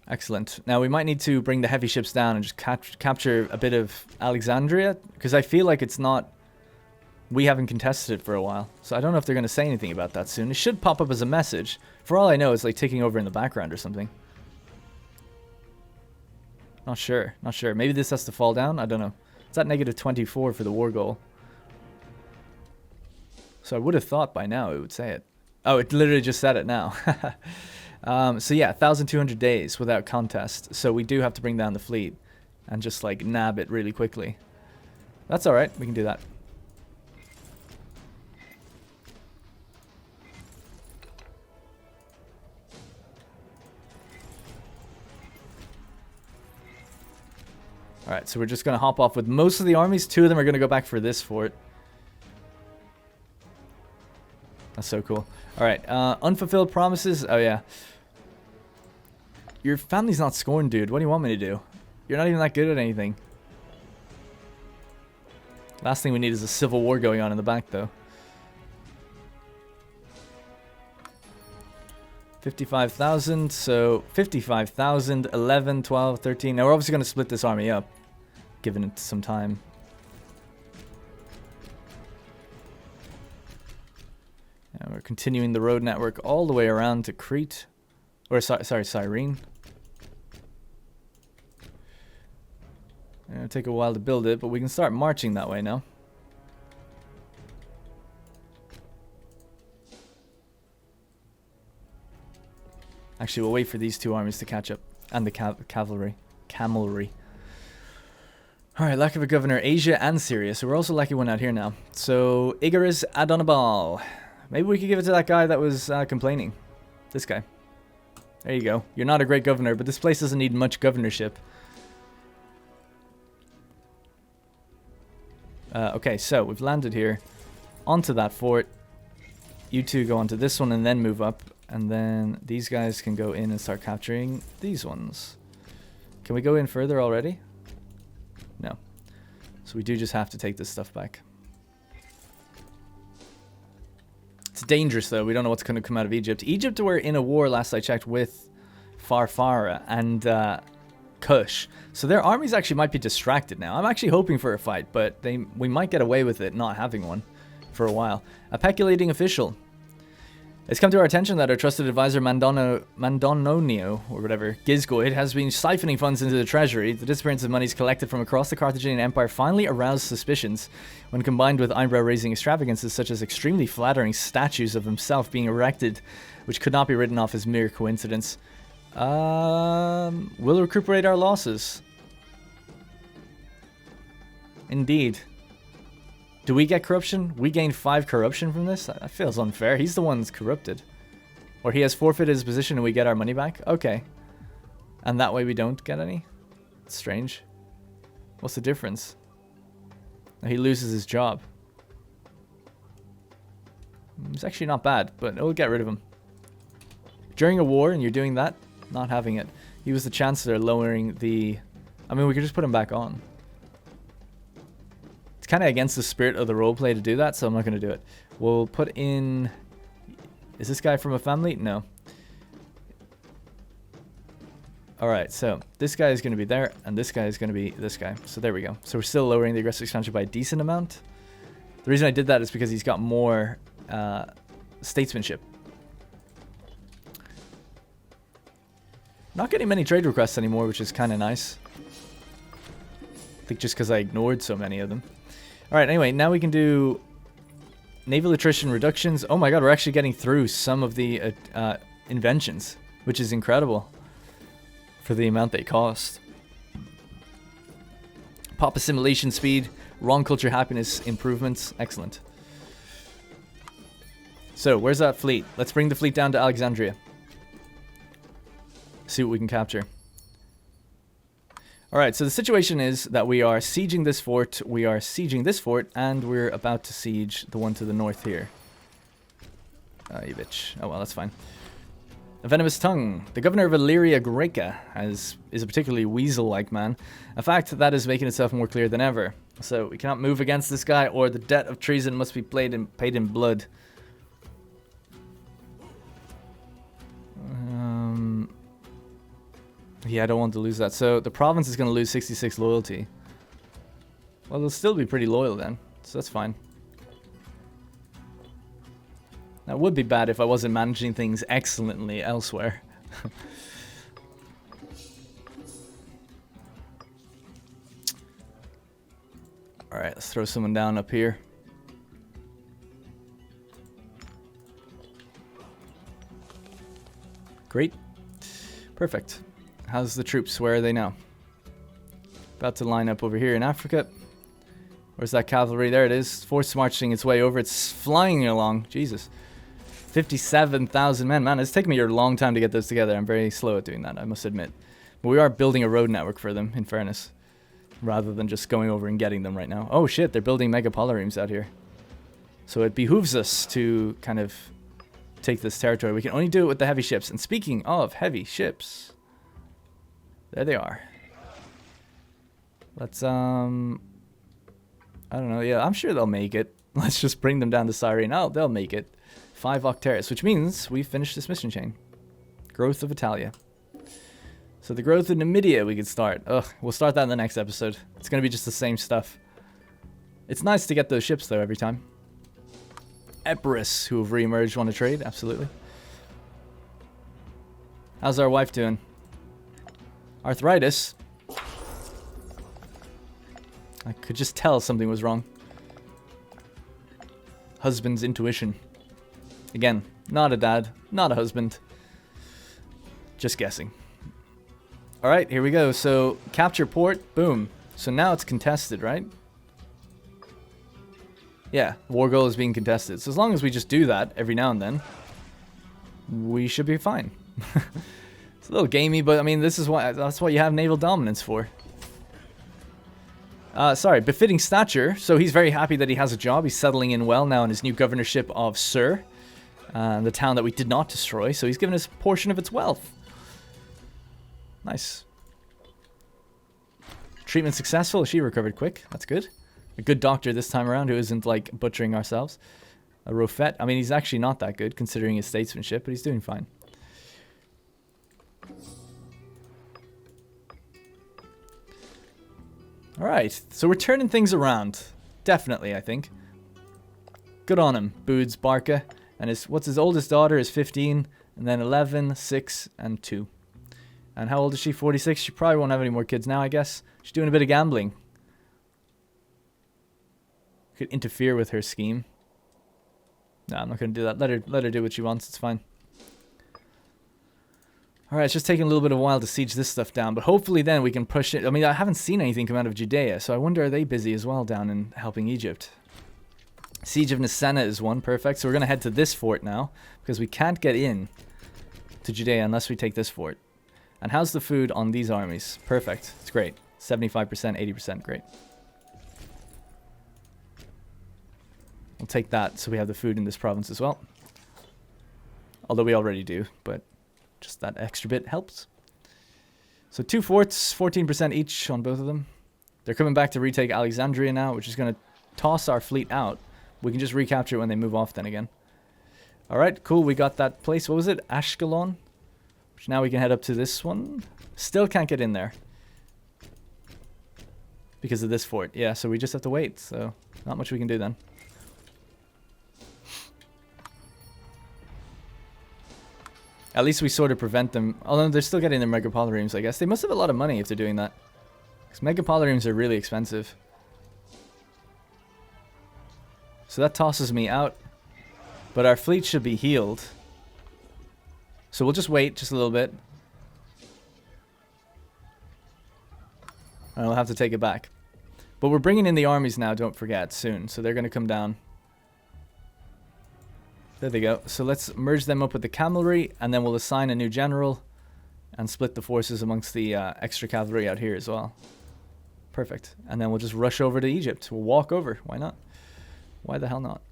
Excellent. Now we might need to bring the heavy ships down and just capture a bit of Alexandria, because I feel like it's not... We haven't contested it for a while, so I don't know if they're going to say anything about that soon. It should pop up as a message. For all I know, it's like ticking over in the background or something. Not sure. Not sure. Maybe this has to fall down? I don't know. It's at -24 for the war goal. So I would have thought by now it would say it. Oh, it literally just said it now. So yeah, 1,200 days without contest. So we do have to bring down the fleet and just like nab it really quickly. That's alright. We can do that. Alright, so we're just going to hop off with most of the armies. 2 of them are going to go back for this fort. That's so cool. Alright, unfulfilled promises. Oh, yeah. Your family's not scorned, dude. What do you want me to do? You're not even that good at anything. Last thing we need is a civil war going on in the back, though. 55,000, so 55,000, 11, 12, 13. Now, we're obviously going to split this army up. given it some time. And we're continuing the road network all the way around to Crete. Or, sorry, Cyrene. It'll take a while to build it, but we can start marching that way now. Actually, we'll wait for these two armies to catch up. And the cavalry. Alright, lack of a governor, Asia and Syria. So we're also lacking one out here now. So, Igarus Adonabal. Maybe we could give it to that guy that was complaining. This guy. There you go. You're not a great governor, but this place doesn't need much governorship. Okay, so we've landed here. Onto that fort. You two go onto this one and then move up. And then these guys can go in and start capturing these ones. Can we go in further already? No. So we do just have to take this stuff back. It's dangerous though. We don't know what's going to come out of Egypt. Egypt were in a war last I checked with Farfara and Kush. So their armies actually might be distracted now. I'm actually hoping for a fight, but we might get away with it not having one for a while. A peculating official. It's come to our attention that our trusted advisor Mandononio, or whatever, Gizgoid, has been siphoning funds into the treasury. The disappearance of monies collected from across the Carthaginian Empire finally aroused suspicions when combined with eyebrow-raising extravagances such as extremely flattering statues of himself being erected, which could not be written off as mere coincidence. We'll recuperate our losses. Indeed. Do we get corruption? We gain 5 corruption from this? That feels unfair. He's the one that's corrupted. Or he has forfeited his position and we get our money back? Okay. And that way we don't get any? It's strange. What's the difference? He loses his job. It's actually not bad, but we'll get rid of him. During a war and you're doing that, not having it. He was the chancellor lowering the... I mean, we could just put him back on. Kind of against the spirit of the roleplay to do that, so I'm not going to do it. We'll put in... Is this guy from a family? No. Alright, so this guy is going to be there, and this guy is going to be this guy. So there we go. So we're still lowering the aggressive expansion by a decent amount. The reason I did that is because he's got more statesmanship. Not getting many trade requests anymore, which is kind of nice. I think just because I ignored so many of them. Alright, anyway, now we can do naval attrition reductions. Oh my god, we're actually getting through some of the inventions, which is incredible for the amount they cost. Pop assimilation speed, wrong culture happiness improvements. Excellent. So, where's that fleet? Let's bring the fleet down to Alexandria. See what we can capture. Alright, so the situation is that we are sieging this fort, and we're about to siege the one to the north here. You bitch. Oh well, that's fine. A venomous tongue. The governor of Illyria Greca is a particularly weasel-like man. A fact that is making itself more clear than ever. So, we cannot move against this guy, or the debt of treason must be paid in blood. Yeah, I don't want to lose that. So the province is going to lose 66 loyalty. Well, they'll still be pretty loyal then. So that's fine. That would be bad if I wasn't managing things excellently elsewhere. Alright, let's throw someone down up here. Great. Perfect. How's the troops? Where are they now? About to line up over here in Africa. Where's that cavalry? There it is. Force marching its way over. It's flying along. Jesus. 57,000 men. Man, it's taken me a long time to get those together. I'm very slow at doing that, I must admit. But we are building a road network for them, in fairness. Rather than just going over and getting them right now. Oh shit, they're building mega polyremes out here. So it behooves us to kind of take this territory. We can only do it with the heavy ships. And speaking of heavy ships... There they are. Let's, I don't know. Yeah, I'm sure they'll make it. Let's just bring them down to Cyrene. Oh, they'll make it. 5 Octeris, which means we've finished this mission chain. Growth of Italia. So the growth in Numidia we could start. Ugh, we'll start that in the next episode. It's going to be just the same stuff. It's nice to get those ships, though, every time. Epirus, who have re-emerged, want to trade? Absolutely. How's our wife doing? Arthritis? I could just tell something was wrong. Husband's intuition. Again, not a dad, not a husband. Just guessing. Alright, here we go. So, capture port, boom. So now it's contested, right? Yeah, war goal is being contested. So as long as we just do that every now and then, we should be fine. It's a little gamey, but I mean, that's what you have naval dominance for. Sorry, befitting stature. So he's very happy that he has a job. He's settling in well now in his new governorship of Sur, the town that we did not destroy. So he's given us a portion of its wealth. Nice. Treatment successful. She recovered quick. That's good. A good doctor this time around who isn't like butchering ourselves. A Rofet. I mean, he's actually not that good considering his statesmanship, but he's doing fine. Alright, so we're turning things around. Definitely, I think. Good on him, Boods Barca. And what's his oldest daughter is 15, and then 11, 6, and 2. And how old is she? 46? She probably won't have any more kids now, I guess. She's doing a bit of gambling. Could interfere with her scheme. No, I'm not going to do that. Let her do what she wants. It's fine. Alright, it's just taking a little bit of a while to siege this stuff down, but hopefully then we can push it. I mean, I haven't seen anything come out of Judea, so I wonder are they busy as well down in helping Egypt. Siege of Nisenna is one, perfect. So we're going to head to this fort now, because we can't get in to Judea unless we take this fort. And how's the food on these armies? Perfect. It's great. 75%, 80%, great. We'll take that so we have the food in this province as well. Although we already do, but just that extra bit helps. So 2 forts, 14% each on both of them. They're coming back to retake Alexandria now, which is going to toss our fleet out. We can just recapture it when they move off then again. Alright, cool. We got that place. What was it? Ashkelon? Which now we can head up to this one. Still can't get in there. Because of this fort. Yeah, so we just have to wait. So not much we can do then. At least we sort of prevent them. Although they're still getting their megapoliremes, I guess. They must have a lot of money if they're doing that. Because megapoliremes are really expensive. So that tosses me out. But our fleet should be healed. So we'll just wait just a little bit. And we'll have to take it back. But we're bringing in the armies now, don't forget, soon. So they're going to come down. There they go. So let's merge them up with the cavalry, and then we'll assign a new general and split the forces amongst the extra cavalry out here as well. Perfect. And then we'll just rush over to Egypt. We'll walk over. Why not? Why the hell not?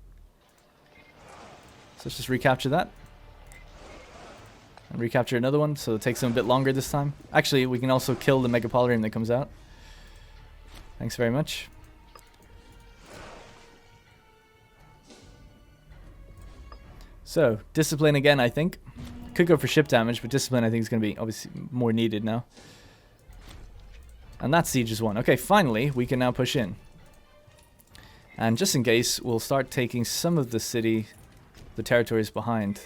So let's just recapture that. And recapture another one, so it takes them a bit longer this time. Actually, we can also kill the megapolireme that comes out. Thanks very much. So, discipline again, I think. Could go for ship damage, but discipline I think is going to be obviously more needed now. And that siege is won. Okay, finally, we can now push in. And just in case, we'll start taking some of the city, the territories behind.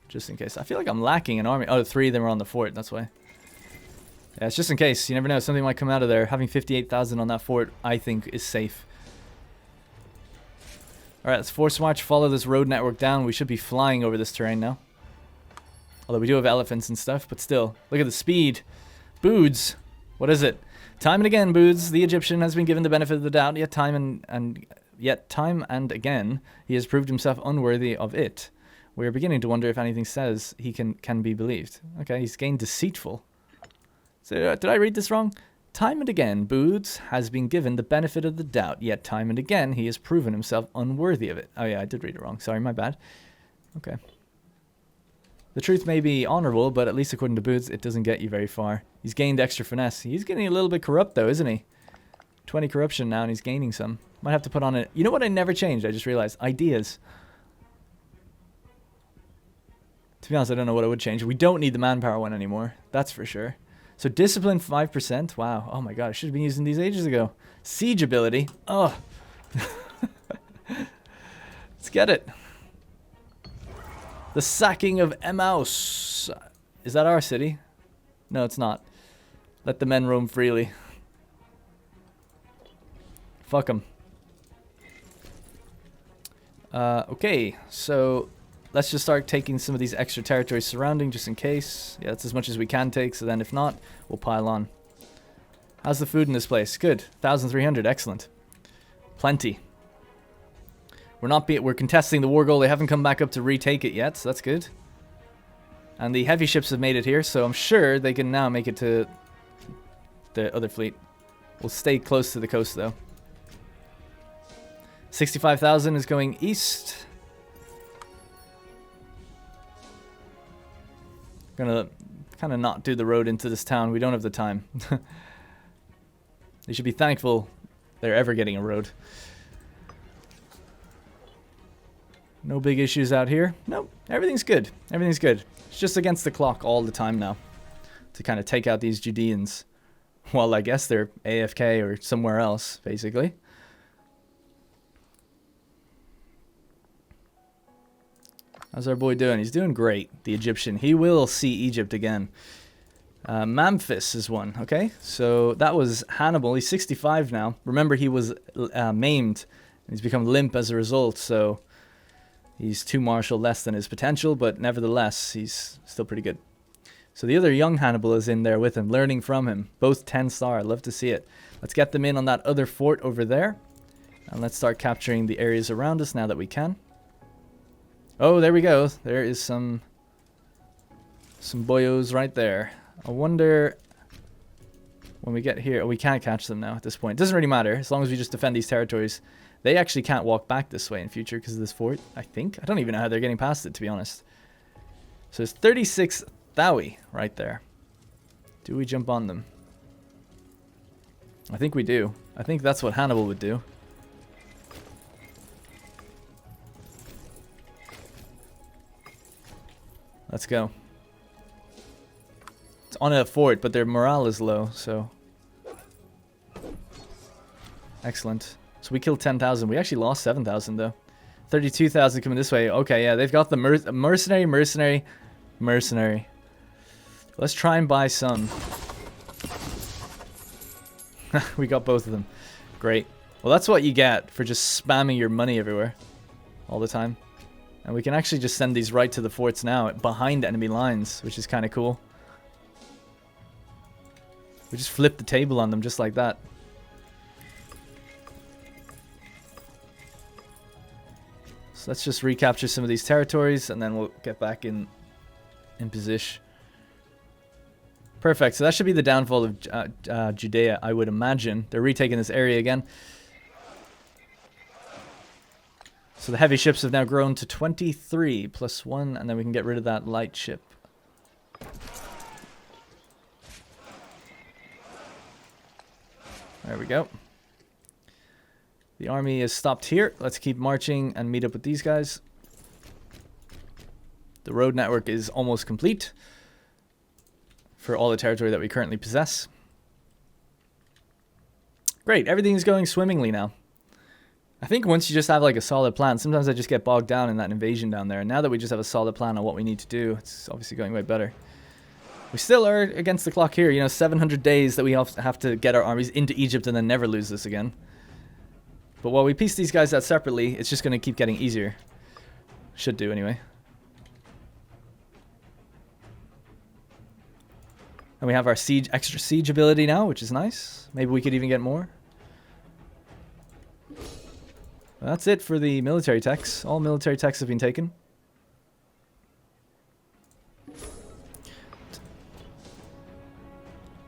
Just in case. I feel like I'm lacking an army. Oh, 3 of them are on the fort, that's why. Yeah, it's just in case. You never know. Something might come out of there. Having 58,000 on that fort, I think, is safe. Alright, let's force march. Follow this road network down. We should be flying over this terrain now. Although we do have elephants and stuff, but still. Look at the speed. Boods. What is it? Time and again, Boods, the Egyptian, has been given the benefit of the doubt, yet time and again, he has proved himself unworthy of it. We are beginning to wonder if anything says he can be believed. Okay, he's gained deceitful. So, did I read this wrong? Time and again, Boods has been given the benefit of the doubt, yet time and again he has proven himself unworthy of it. Oh yeah, I did read it wrong. Sorry, my bad. Okay. The truth may be honorable, but at least according to Boods, it doesn't get you very far. He's gained extra finesse. He's getting a little bit corrupt though, isn't he? 20 corruption now, and he's gaining some. Might have to put on it. You know what I never changed? I just realized. Ideas. To be honest, I don't know what I would change. We don't need the manpower one anymore. That's for sure. So discipline 5%. Wow. Oh my god, I should have been using these ages ago. Siege ability. Oh. Let's get it. The sacking of Emmaus. Is that our city? No, it's not. Let the men roam freely. Fuck them. Okay, so let's just start taking some of these extra territories surrounding just in case. Yeah, that's as much as we can take, so then if not, we'll pile on. How's the food in this place? Good. 1,300. Excellent. Plenty. We're contesting the war goal. They haven't come back up to retake it yet, so that's good. And the heavy ships have made it here, so I'm sure they can now make it to the other fleet. We'll stay close to the coast, though. 65,000 is going east. Gonna kind of not do the road into this town. We don't have the time. They should be thankful they're ever getting a road. No big issues out here. Nope, everything's good. Everything's good. It's just against the clock all the time now to kind of take out these Judeans. Well, I guess they're AFK or somewhere else, basically. How's our boy doing? He's doing great, the Egyptian. He will see Egypt again. Memphis is one, okay? So that was Hannibal. He's 65 now. Remember, he was maimed. And he's become limp as a result, so he's 2 martial less than his potential, but nevertheless, he's still pretty good. So the other young Hannibal is in there with him, learning from him. Both 10-star. Love to see it. Let's get them in on that other fort over there. And let's start capturing the areas around us now that we can. Oh, there we go. There is some boyos right there. I wonder when we get here. Oh, we can't catch them now at this point. It doesn't really matter as long as we just defend these territories. They actually can't walk back this way in future because of this fort, I think. I don't even know how they're getting past it, to be honest. So there's 36 Thawi right there. Do we jump on them? I think we do. I think that's what Hannibal would do. Let's go. It's on a fort, but their morale is low, so... Excellent. So we killed 10,000. We actually lost 7,000, though. 32,000 coming this way. Okay, yeah, they've got the mercenary. Let's try and buy some. We got both of them. Great. Well, that's what you get for just spamming your money everywhere. All the time. And we can actually just send these right to the forts now, behind enemy lines, which is kind of cool. We just flip the table on them just like that. So let's just recapture some of these territories, and then we'll get back in position. Perfect. So that should be the downfall of Judea, I would imagine. They're retaking this area again. So the heavy ships have now grown to 23 plus 1, and then we can get rid of that light ship. There we go. The army is stopped here. Let's keep marching and meet up with these guys. The road network is almost complete for all the territory that we currently possess. Great, everything's going swimmingly now. I think once you just have like a solid plan, sometimes I just get bogged down in that invasion down there. And now that we just have a solid plan on what we need to do, it's obviously going way better. We still are against the clock here, you know, 700 days that we have to get our armies into Egypt and then never lose this again. But while we piece these guys out separately, it's just going to keep getting easier. Should do anyway. And we have our extra siege ability now, which is nice. Maybe we could even get more. That's it for the military techs. All military techs have been taken.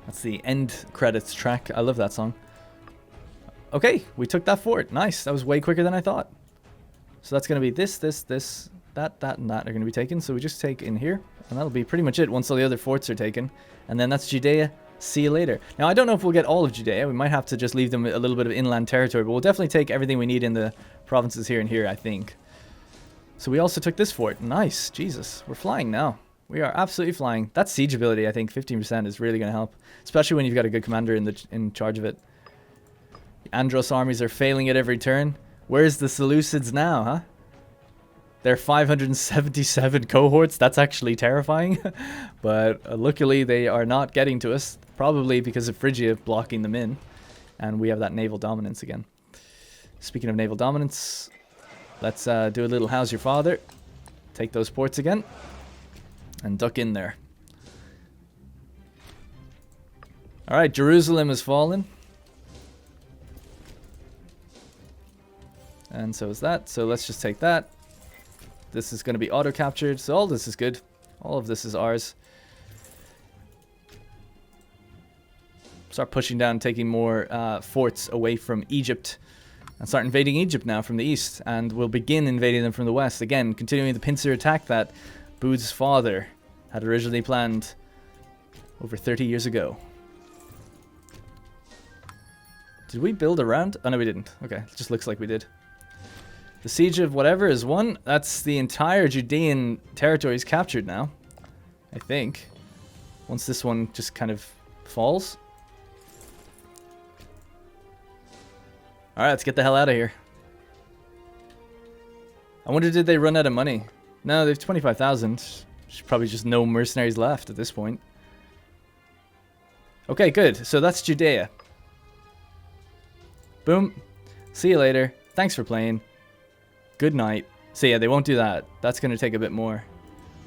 That's the end credits track. I love that song. Okay, we took that fort. Nice. That was way quicker than I thought. So that's going to be this, that, and that are going to be taken. So we just take in here. And that'll be pretty much it once all the other forts are taken. And then that's Judea See you later. Now, I don't know if we'll get all of Judea. We might have to just leave them a little bit of inland territory, but we'll definitely take everything we need in the provinces here and here, I think. So we also took this fort. Nice. Jesus. We're flying now. We are absolutely flying. That siege ability, I think, 15% is really going to help. Especially when you've got a good commander in charge of it. The Andros armies are failing at every turn. Where's the Seleucids now, huh? They're 577 cohorts. That's actually terrifying. But luckily, they are not getting to us. Probably because of Phrygia blocking them in. And we have that naval dominance again. Speaking of naval dominance, let's do a little how's your father. Take those ports again. And duck in there. Alright, Jerusalem has fallen. And so is that. So let's just take that. This is going to be auto-captured. So all this is good. All of this is ours. Start pushing down, taking more forts away from Egypt. And start invading Egypt now from the east. And we'll begin invading them from the west. Again, continuing the pincer attack that Booth's father had originally planned over 30 years ago. Did we build around? Oh, no, we didn't. Okay, it just looks like we did. The siege of whatever is won. That's the entire Judean territory is captured now, I think. Once this one just kind of falls. Alright, let's get the hell out of here. I wonder, did they run out of money? No, they have 25,000. There's probably just no mercenaries left at this point. Okay, good. So that's Judea. Boom. See you later. Thanks for playing. Good night. So yeah, they won't do that. That's going to take a bit more.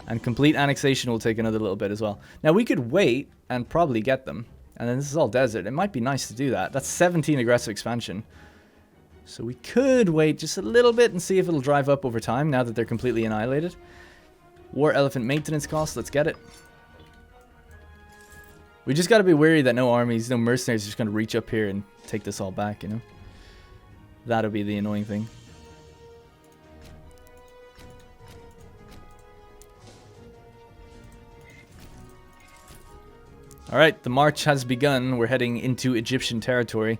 And complete annexation will take another little bit as well. Now, we could wait and probably get them. And then this is all desert. It might be nice to do that. That's 17 aggressive expansion. So we could wait just a little bit and see if it'll drive up over time now that they're completely annihilated. War elephant maintenance cost. Let's get it. We just got to be wary that no armies, no mercenaries are just going to reach up here and take this all back, you know? That'll be the annoying thing. Alright, the march has begun. We're heading into Egyptian territory.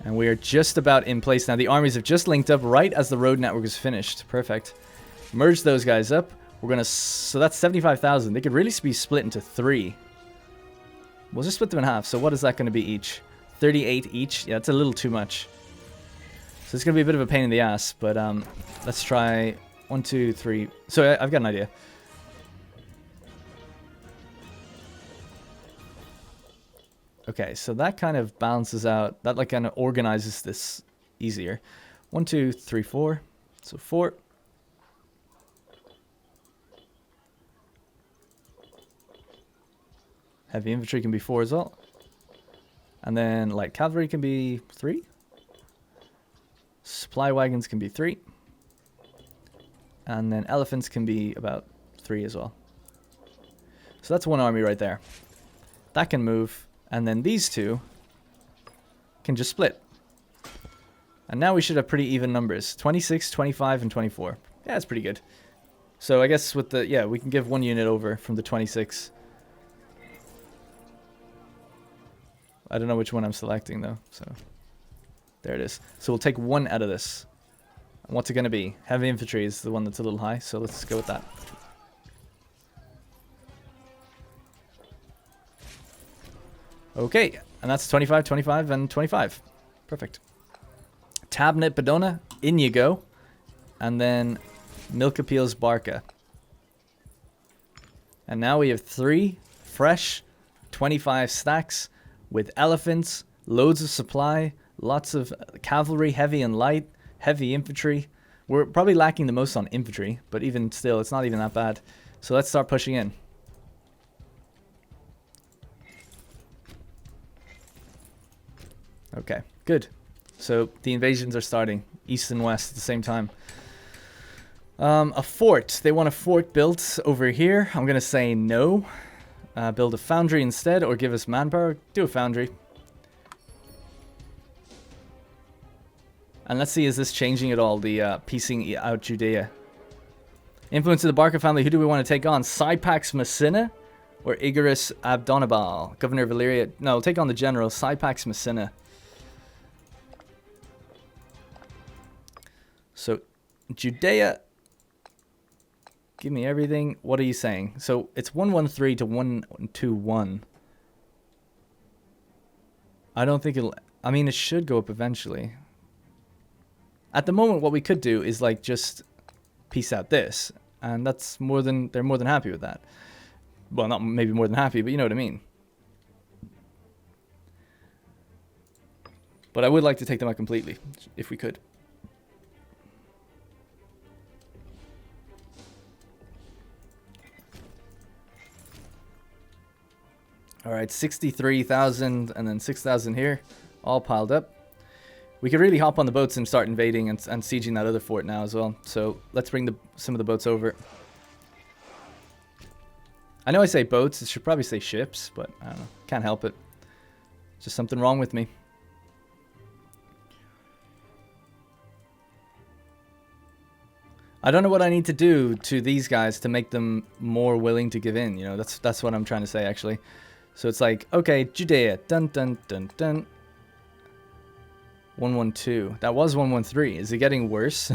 And we are just about in place now. The armies have just linked up right as the road network is finished. Perfect. Merge those guys up. We're going to... So that's 75,000. They could really be split into 3. We'll just split them in half. So what is that going to be each? 38 each? Yeah, that's a little too much. So it's going to be a bit of a pain in the ass. But let's try 1, 2, 3. So I've got an idea. Okay, so that kind of balances out. That like kind of organizes this easier. 1, 2, 3, 4. So 4. Heavy infantry can be 4 as well. And then light cavalry can be 3. Supply wagons can be 3. And then elephants can be about 3 as well. So that's one army right there. That can move. And then these two can just split. And now we should have pretty even numbers. 26, 25, and 24. Yeah, that's pretty good. So I guess with the... Yeah, we can give 1 unit over from the 26. I don't know which one I'm selecting, though. So there it is. So we'll take 1 out of this. And what's it going to be? Heavy infantry is the one that's a little high. So let's go with that. Okay, and that's 25, 25, and 25. Perfect. Tabnet Bedona, in you go. And then Milk-Appeals Barca. And now we have 3 fresh 25 stacks with elephants, loads of supply, lots of cavalry, heavy and light, heavy infantry. We're probably lacking the most on infantry, but even still, it's not even that bad. So let's start pushing in. Okay, good. So the invasions are starting, east and west at the same time. A fort. They want a fort built over here. I'm going to say no. Build a foundry instead, or give us manpower. Do a foundry. And let's see, is this changing at all, the piecing out Judea? Influence of the Barca family, who do we want to take on? Sypax Messina or Igarus Abdonabal, governor of Illyria. No, take on the general, Sypax Messina. So, Judea, give me everything. What are you saying? So, it's 113 to 121. I don't think it'll... I mean, it should go up eventually. At the moment, what we could do is, like, just piece out this. And that's more than... They're more than happy with that. Well, not maybe more than happy, but you know what I mean. But I would like to take them out completely, if we could. Alright, 63,000 and then 6,000 here, all piled up. We could really hop on the boats and start invading and sieging that other fort now as well. So let's bring some of the boats over. I know I say boats, it should probably say ships, but I don't know, can't help it. Just something wrong with me. I don't know what I need to do to these guys to make them more willing to give in, you know, that's what I'm trying to say actually. So it's like, okay, Judea, dun dun dun dun. 112. That was 113. Is it getting worse?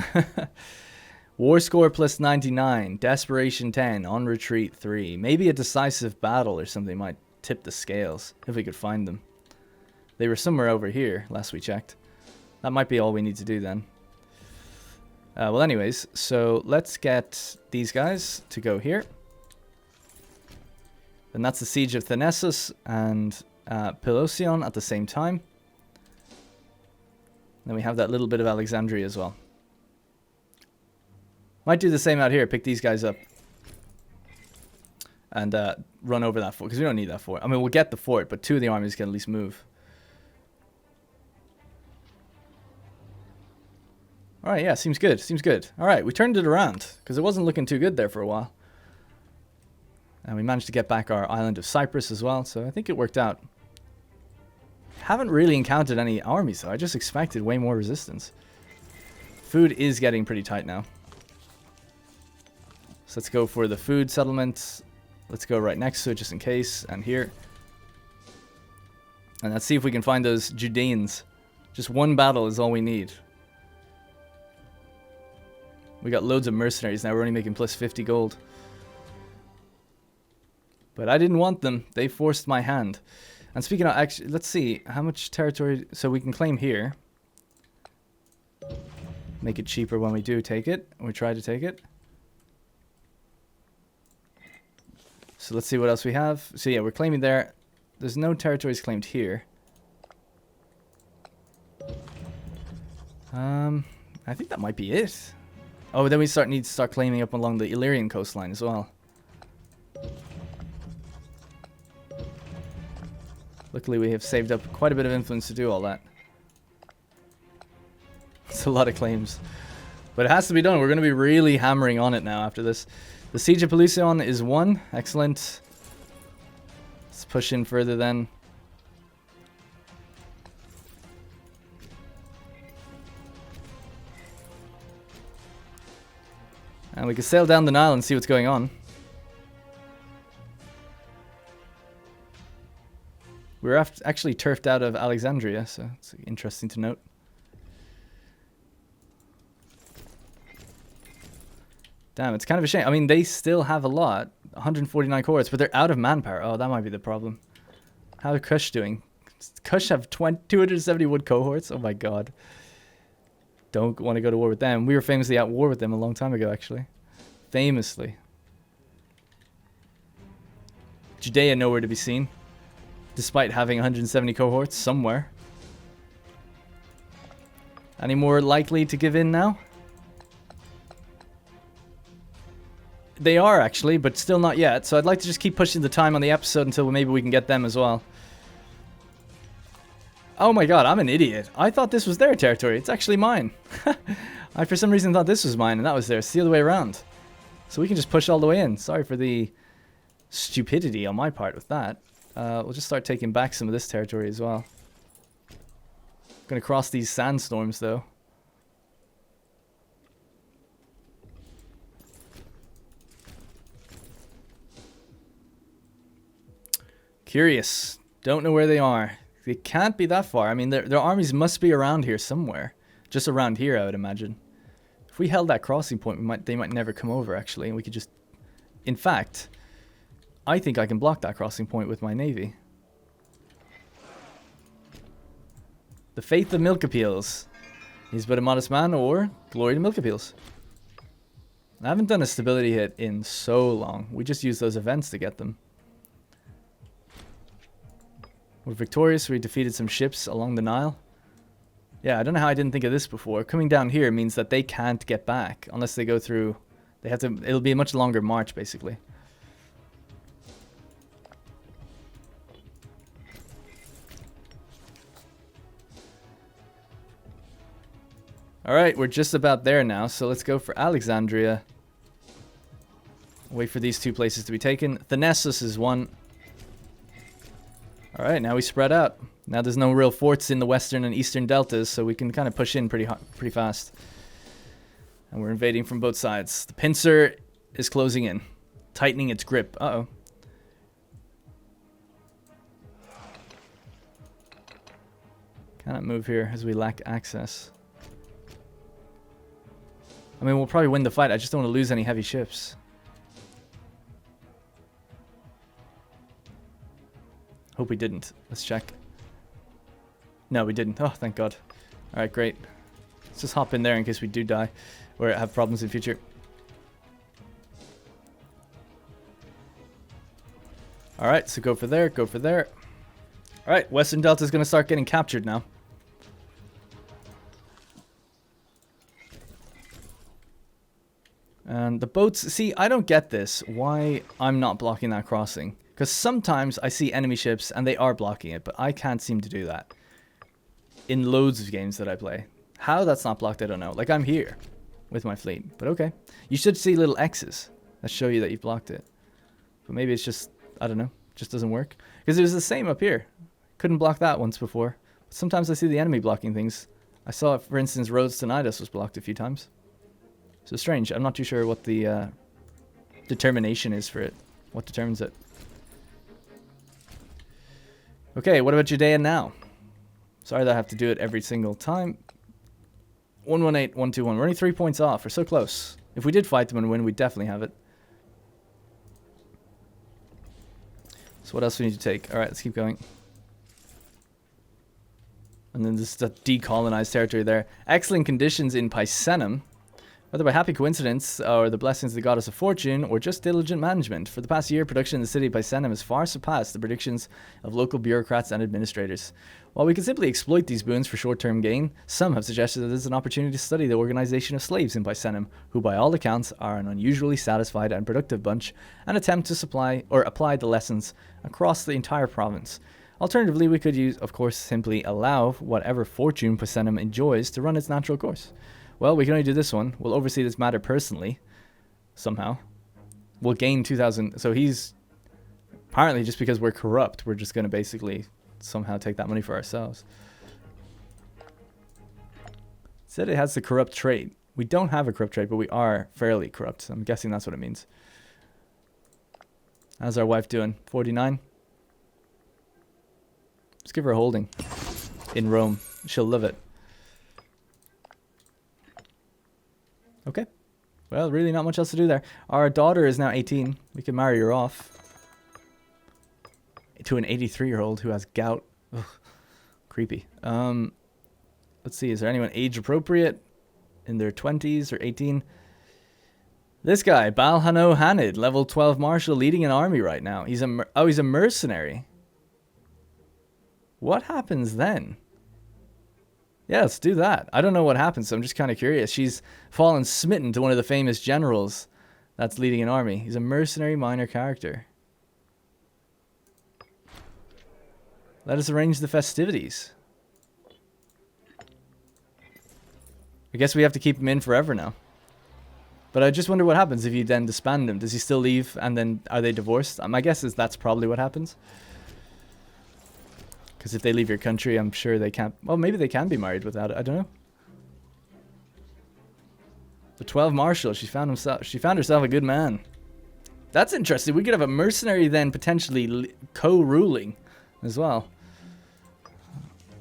War score plus 99. Desperation 10. On retreat 3. Maybe a decisive battle or something might tip the scales if we could find them. They were somewhere over here last we checked. That might be all we need to do then. Well, anyways, so let's get these guys to go here. And that's the siege of Thessalus and Pelosion at the same time. Then we have that little bit of Alexandria as well. Might do the same out here. Pick these guys up. And run over that fort. Because we don't need that fort. I mean, we'll get the fort, but 2 of the armies can at least move. Alright, yeah, seems good. Seems good. Alright, we turned it around. Because it wasn't looking too good there for a while. And we managed to get back our island of Cyprus as well. So I think it worked out. Haven't really encountered any armies though. I just expected way more resistance. Food is getting pretty tight now. So let's go for the food settlement. Let's go right next to it just in case. And here. And let's see if we can find those Judeans. Just one battle is all we need. We got loads of mercenaries now. We're only making plus 50 gold. But I didn't want them. They forced my hand. And speaking of, actually, let's see how much territory. So we can claim here. Make it cheaper when we do take it. We try to take it. So let's see what else we have. So yeah, we're claiming there. There's no territories claimed here. I think that might be it. Oh, then we need to start claiming up along the Illyrian coastline as well. Luckily, we have saved up quite a bit of influence to do all that. It's a lot of claims. But it has to be done. We're going to be really hammering on it now after this. The Siege of Pelusion is won. Excellent. Let's push in further then. And we can sail down the Nile and see what's going on. We're actually turfed out of Alexandria, so it's interesting to note. Damn, it's kind of a shame. I mean, they still have a lot. 149 cohorts, but they're out of manpower. Oh, that might be the problem. How are Kush doing? Kush have 270 wood cohorts? Oh my god. Don't want to go to war with them. We were famously at war with them a long time ago, actually. Famously. Judea nowhere to be seen. Despite having 170 cohorts somewhere. Any more likely to give in now? They are actually, but still not yet. So I'd like to just keep pushing the time on the episode until maybe we can get them as well. Oh my god, I'm an idiot. I thought this was their territory. It's actually mine. I for some reason thought this was mine and that was theirs. It's the other way around. So we can just push all the way in. Sorry for the stupidity on my part with that. We'll just start taking back some of this territory as well. Gonna cross these sandstorms though. Curious. Don't know where they are. They can't be that far. I mean, their armies must be around here somewhere. Just around here, I would imagine. If we held that crossing point, they might never come over, actually. And we could just... In fact, I think I can block that crossing point with my navy. The faith of milk appeals. He's but a modest man, or glory to milk appeals. I haven't done a stability hit in so long. We just use those events to get them. We're victorious. We defeated some ships along the Nile. Yeah, I don't know how I didn't think of this before. Coming down here means that they can't get back unless they go through... They have to... It'll be a much longer march, basically. Alright, we're just about there now, so let's go for Alexandria. Wait for these two places to be taken. Thessalus is one. Alright, now we spread out. Now there's no real forts in the western and eastern deltas, so we can kind of push in pretty fast. And we're invading from both sides. The pincer is closing in, tightening its grip. Uh-oh. Cannot move here as we lack access. I mean, we'll probably win the fight. I just don't want to lose any heavy ships. Hope we didn't. Let's check. No, we didn't. Oh, thank God. Alright, great. Let's just hop in there in case we do die or have problems in future. Alright, so go for there, go for there. Alright, Western Delta is going to start getting captured now. And the boats, see, I don't get this, why I'm not blocking that crossing. Because sometimes I see enemy ships and they are blocking it, but I can't seem to do that. In loads of games that I play. How that's not blocked, I don't know. Like, I'm here with my fleet, but okay. You should see little X's that show you that you've blocked it. But maybe it's just, I don't know, just doesn't work. Because it was the same up here. Couldn't block that once before. But sometimes I see the enemy blocking things. I saw, for instance, Roads to Nidus was blocked a few times. So strange. I'm not too sure what the determination is for it. What determines it? Okay, what about Judea now? Sorry that I have to do it every single time. 118, 121. We're only 3 points off. We're so close. If we did fight them and win, we'd definitely have it. So what else do we need to take? Alright, let's keep going. And then this is the decolonized territory there. Excellent conditions in Picenum. Whether by happy coincidence, or the blessings of the goddess of fortune, or just diligent management, for the past year, production in the city of Picenum has far surpassed the predictions of local bureaucrats and administrators. While we can simply exploit these boons for short-term gain, some have suggested that there's an opportunity to study the organization of slaves in Picenum, who by all accounts are an unusually satisfied and productive bunch, and attempt to supply or apply the lessons across the entire province. Alternatively, we could use, of course, simply allow whatever fortune Picenum enjoys to run its natural course. Well, we can only do this one. We'll oversee this matter personally. Somehow. We'll gain 2,000. So he's... Apparently, just because we're corrupt, we're just going to basically somehow take that money for ourselves. It said it has the corrupt trait. We don't have a corrupt trait, but we are fairly corrupt. I'm guessing that's what it means. How's our wife doing? 49? Let's give her a holding. In Rome. She'll love it. Okay. Well, really not much else to do there. Our daughter is now 18. We can marry her off. To an 83-year-old who has gout. Ugh. Creepy. Let's see. Is there anyone age appropriate? In their 20s or 18? This guy, Balhano Hanid, level 12 marshal, leading an army right now. He's a mercenary. What happens then? Yeah, let's do that. I don't know what happens, so I'm just kind of curious. She's fallen smitten to one of the famous generals that's leading an army. He's a mercenary minor character. Let us arrange the festivities. I guess we have to keep him in forever now. But I just wonder what happens if you then disband him. Does he still leave and then are they divorced? My guess is that's probably what happens. Because if they leave your country, I'm sure they can't... Well, maybe they can be married without it. I don't know. The 12 Marshal. She found herself a good man. That's interesting. We could have a mercenary then potentially co-ruling as well.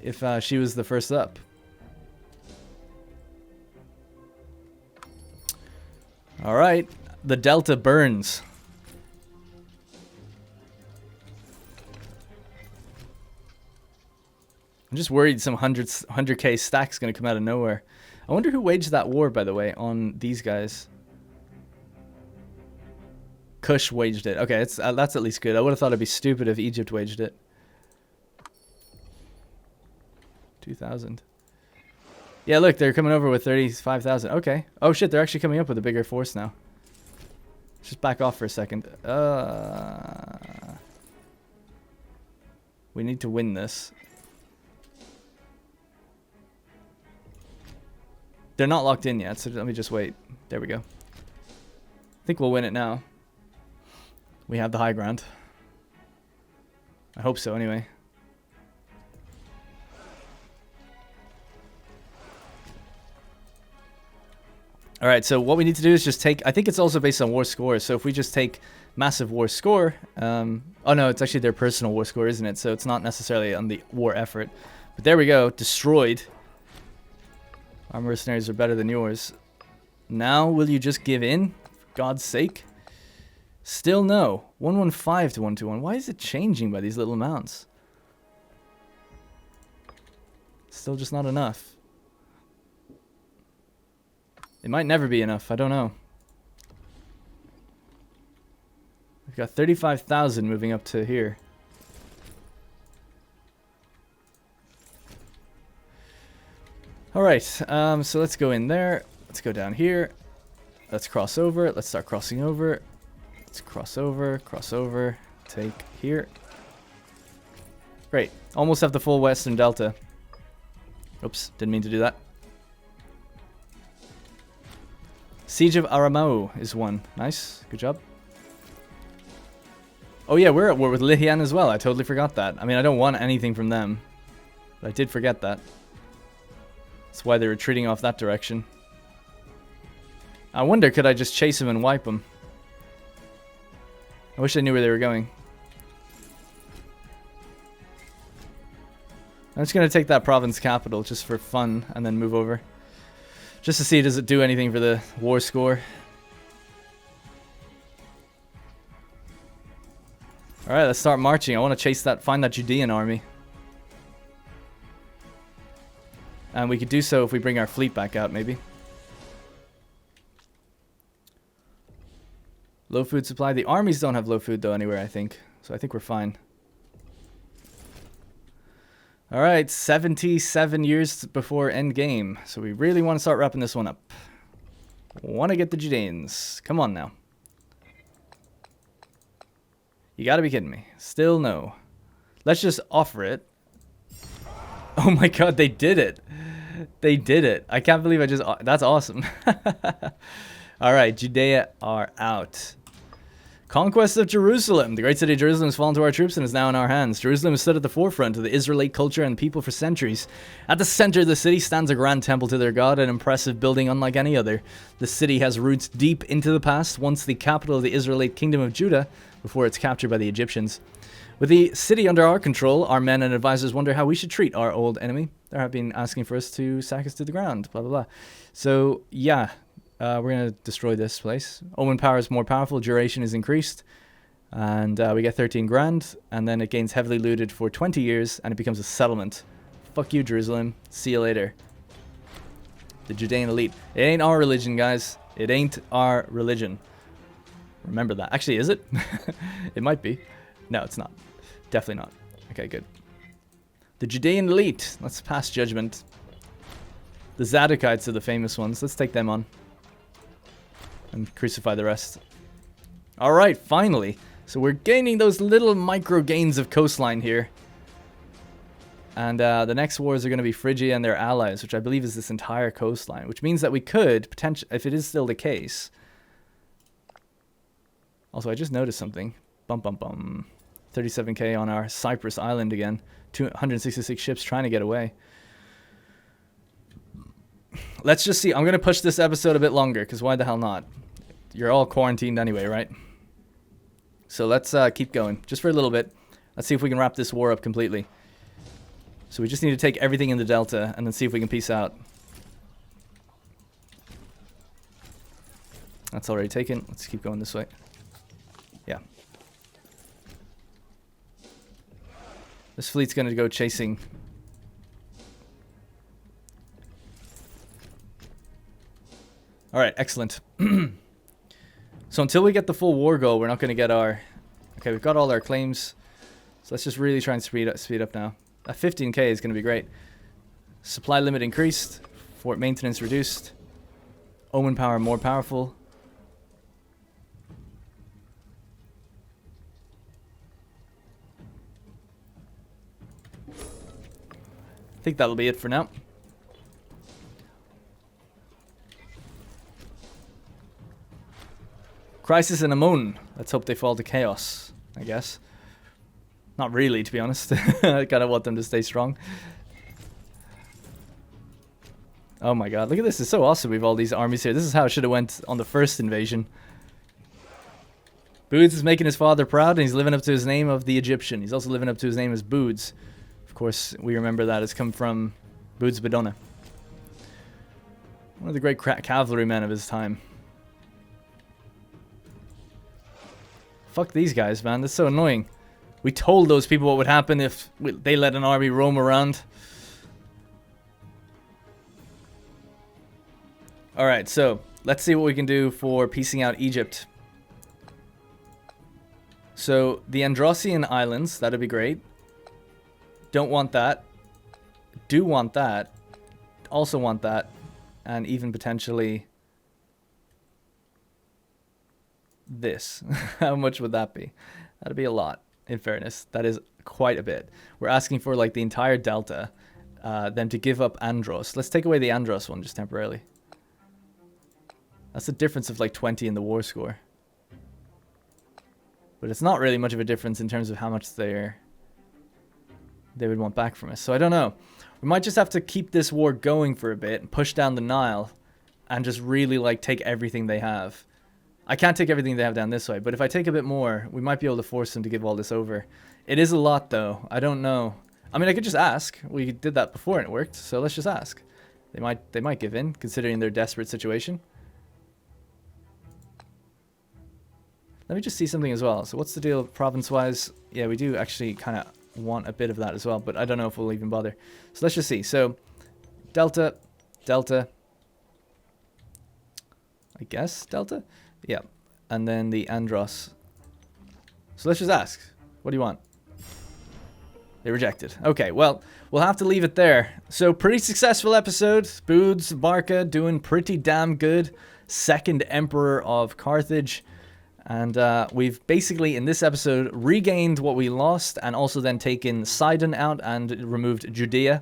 If she was the first up. Alright. The Delta burns. I'm just worried some 100k stack's going to come out of nowhere. I wonder who waged that war, by the way, on these guys. Kush waged it. Okay, that's at least good. I would have thought it'd be stupid if Egypt waged it. 2,000. Yeah, look, they're coming over with 35,000. Okay. Oh, shit, they're actually coming up with a bigger force now. Let's just back off for a second. We need to win this. They're not locked in yet, so let me just wait. There we go. I think we'll win it now. We have the high ground. I hope so, anyway. Alright, so what we need to do is just take... I think it's also based on war score, so if we just take massive war score... oh no, it's actually their personal war score, isn't it? So it's not necessarily on the war effort. But there we go, destroyed. Our mercenaries are better than yours. Now, will you just give in? For God's sake. Still no. 115 to 121. Why is it changing by these little amounts? Still just not enough. It might never be enough. I don't know. We've got 35,000 moving up to here. Alright, so let's go in there. Let's go down here. Let's cross over. Let's start crossing over. Let's cross over, take here. Great. Almost have the full western delta. Oops, didn't mean to do that. Siege of Aramau is won. Nice, good job. Oh yeah, we're at war with Lihian as well. I totally forgot that. I mean, I don't want anything from them, but I did forget that. That's why they're retreating off that direction. I wonder, could I just chase them and wipe them? I wish I knew where they were going. I'm just going to take that province capital just for fun and then move over. Just to see, does it do anything for the war score? Alright, let's start marching. I want to chase that, find that Judean army. And we could do so if we bring our fleet back out, maybe. Low food supply. The armies don't have low food, though, anywhere, I think. So I think we're fine. Alright, 77 years before end game. So we really want to start wrapping this one up. Want to get the Judeans. Come on now. You gotta be kidding me. Still no. Let's just offer it. Oh my god, they did it. They did it. I can't believe I just... That's awesome. Alright, Judea are out. Conquest of Jerusalem. The great city of Jerusalem has fallen to our troops and is now in our hands. Jerusalem has stood at the forefront of the Israelite culture and people for centuries. At the center of the city stands a grand temple to their god, an impressive building unlike any other. The city has roots deep into the past, once the capital of the Israelite kingdom of Judah, before it's captured by the Egyptians. With the city under our control, our men and advisors wonder how we should treat our old enemy. They have been asking for us to sack us to the ground, blah, blah, blah. So, yeah, we're going to destroy this place. Omen power is more powerful, duration is increased, and we get 13 grand, and then it gains heavily looted for 20 years, and it becomes a settlement. Fuck you, Jerusalem. See you later. The Judean elite. It ain't our religion, guys. It ain't our religion. Remember that. Actually, is it? It might be. No, it's not. Definitely not. Okay, good. The Judean elite. Let's pass judgment. The Zadokites are the famous ones. Let's take them on. And crucify the rest. Alright, finally. So we're gaining those little micro gains of coastline here. And the next wars are going to be Phrygia and their allies, which I believe is this entire coastline. Which means that we could, potentially, if it is still the case... Also, I just noticed something. Bum, bum, bum. 37k on our Cyprus island again. 266 ships trying to get away. Let's just see. I'm going to push this episode a bit longer, because why the hell not? You're all quarantined anyway, right? So let's keep going, just for a little bit. Let's see if we can wrap this war up completely. So we just need to take everything in the Delta and then see if we can peace out. That's already taken. Let's keep going this way. Yeah. This fleet's going to go chasing. Alright, excellent. So until we get the full war goal, we're not going to get our... Okay, we've got all our claims. So let's just really try and speed up now. That 15k is going to be great. Supply limit increased. Fort maintenance reduced. Omen power more powerful. I think that'll be it for now. Crisis in Amon. Let's hope they fall to chaos, I guess. Not really, to be honest. I kind of want them to stay strong. Oh my god, look at this. It's so awesome. We have all these armies here. This is how it should have went on the first invasion. Boods is making his father proud, and he's living up to his name of the Egyptian. He's also living up to his name as Boods. Of course, we remember that it's come from Boods Badona. One of the great cavalrymen of his time. Fuck these guys, man. That's so annoying. We told those people what would happen if they let an army roam around. Alright, so let's see what we can do for piecing out Egypt. So, the Androsian Islands, that'd be great. Don't want that. Do want that. Also want that. And even potentially... this. How much would that be? That'd be a lot, in fairness. That is quite a bit. We're asking for like the entire delta, them to give up Andros. Let's take away the Andros one just temporarily. That's a difference of like 20 in the war score. But it's not really much of a difference in terms of how much they would want back from us. So I don't know. We might just have to keep this war going for a bit and push down the Nile and just really like take everything they have. I can't take everything they have down this way, but if I take a bit more, we might be able to force them to give all this over. It is a lot, though. I don't know. I mean, I could just ask. We did that before and it worked, so let's just ask. They might give in, considering their desperate situation. Let me just see something as well. So what's the deal province-wise? Yeah, we do actually kind of want a bit of that as well, but I don't know if we'll even bother. So let's just see. So, Delta, Delta. I guess Delta? Yeah, and then the Andros. So let's just ask. What do you want? They rejected. Okay, well, we'll have to leave it there. So, pretty successful episode. Boods, Barca doing pretty damn good. Second Emperor of Carthage. And we've basically, in this episode, regained what we lost and also then taken Sidon out and removed Judea.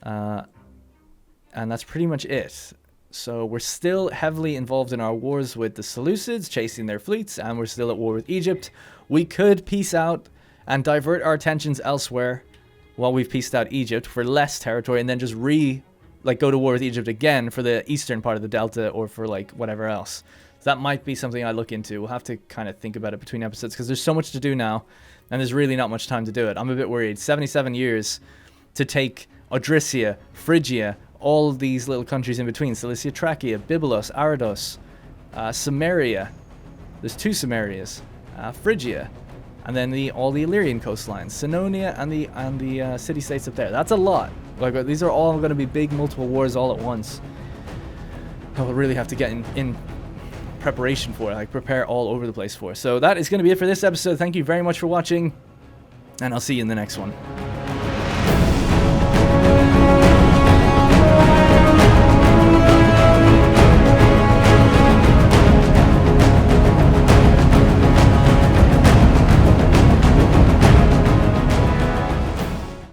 And that's pretty much it. So we're still heavily involved in our wars with the Seleucids, chasing their fleets, and we're still at war with Egypt. We could peace out and divert our attentions elsewhere while we've pieced out Egypt for less territory, and then just go to war with Egypt again for the eastern part of the Delta or for like whatever else. So that might be something I look into. We'll have to kind of think about it between episodes because there's so much to do now, and there's really not much time to do it. I'm a bit worried. 77 years to take Odrysia, Phrygia, all these little countries in between. Cilicia, Trachea, Byblos, Arados, Samaria. There's 2 Samarias. Phrygia. And then all the Illyrian coastlines. Sinonia and the city-states up there. That's a lot. Like, these are all going to be big multiple wars all at once. I will really have to get in preparation for it. Like, prepare all over the place for it. So that is going to be it for this episode. Thank you very much for watching. And I'll see you in the next one.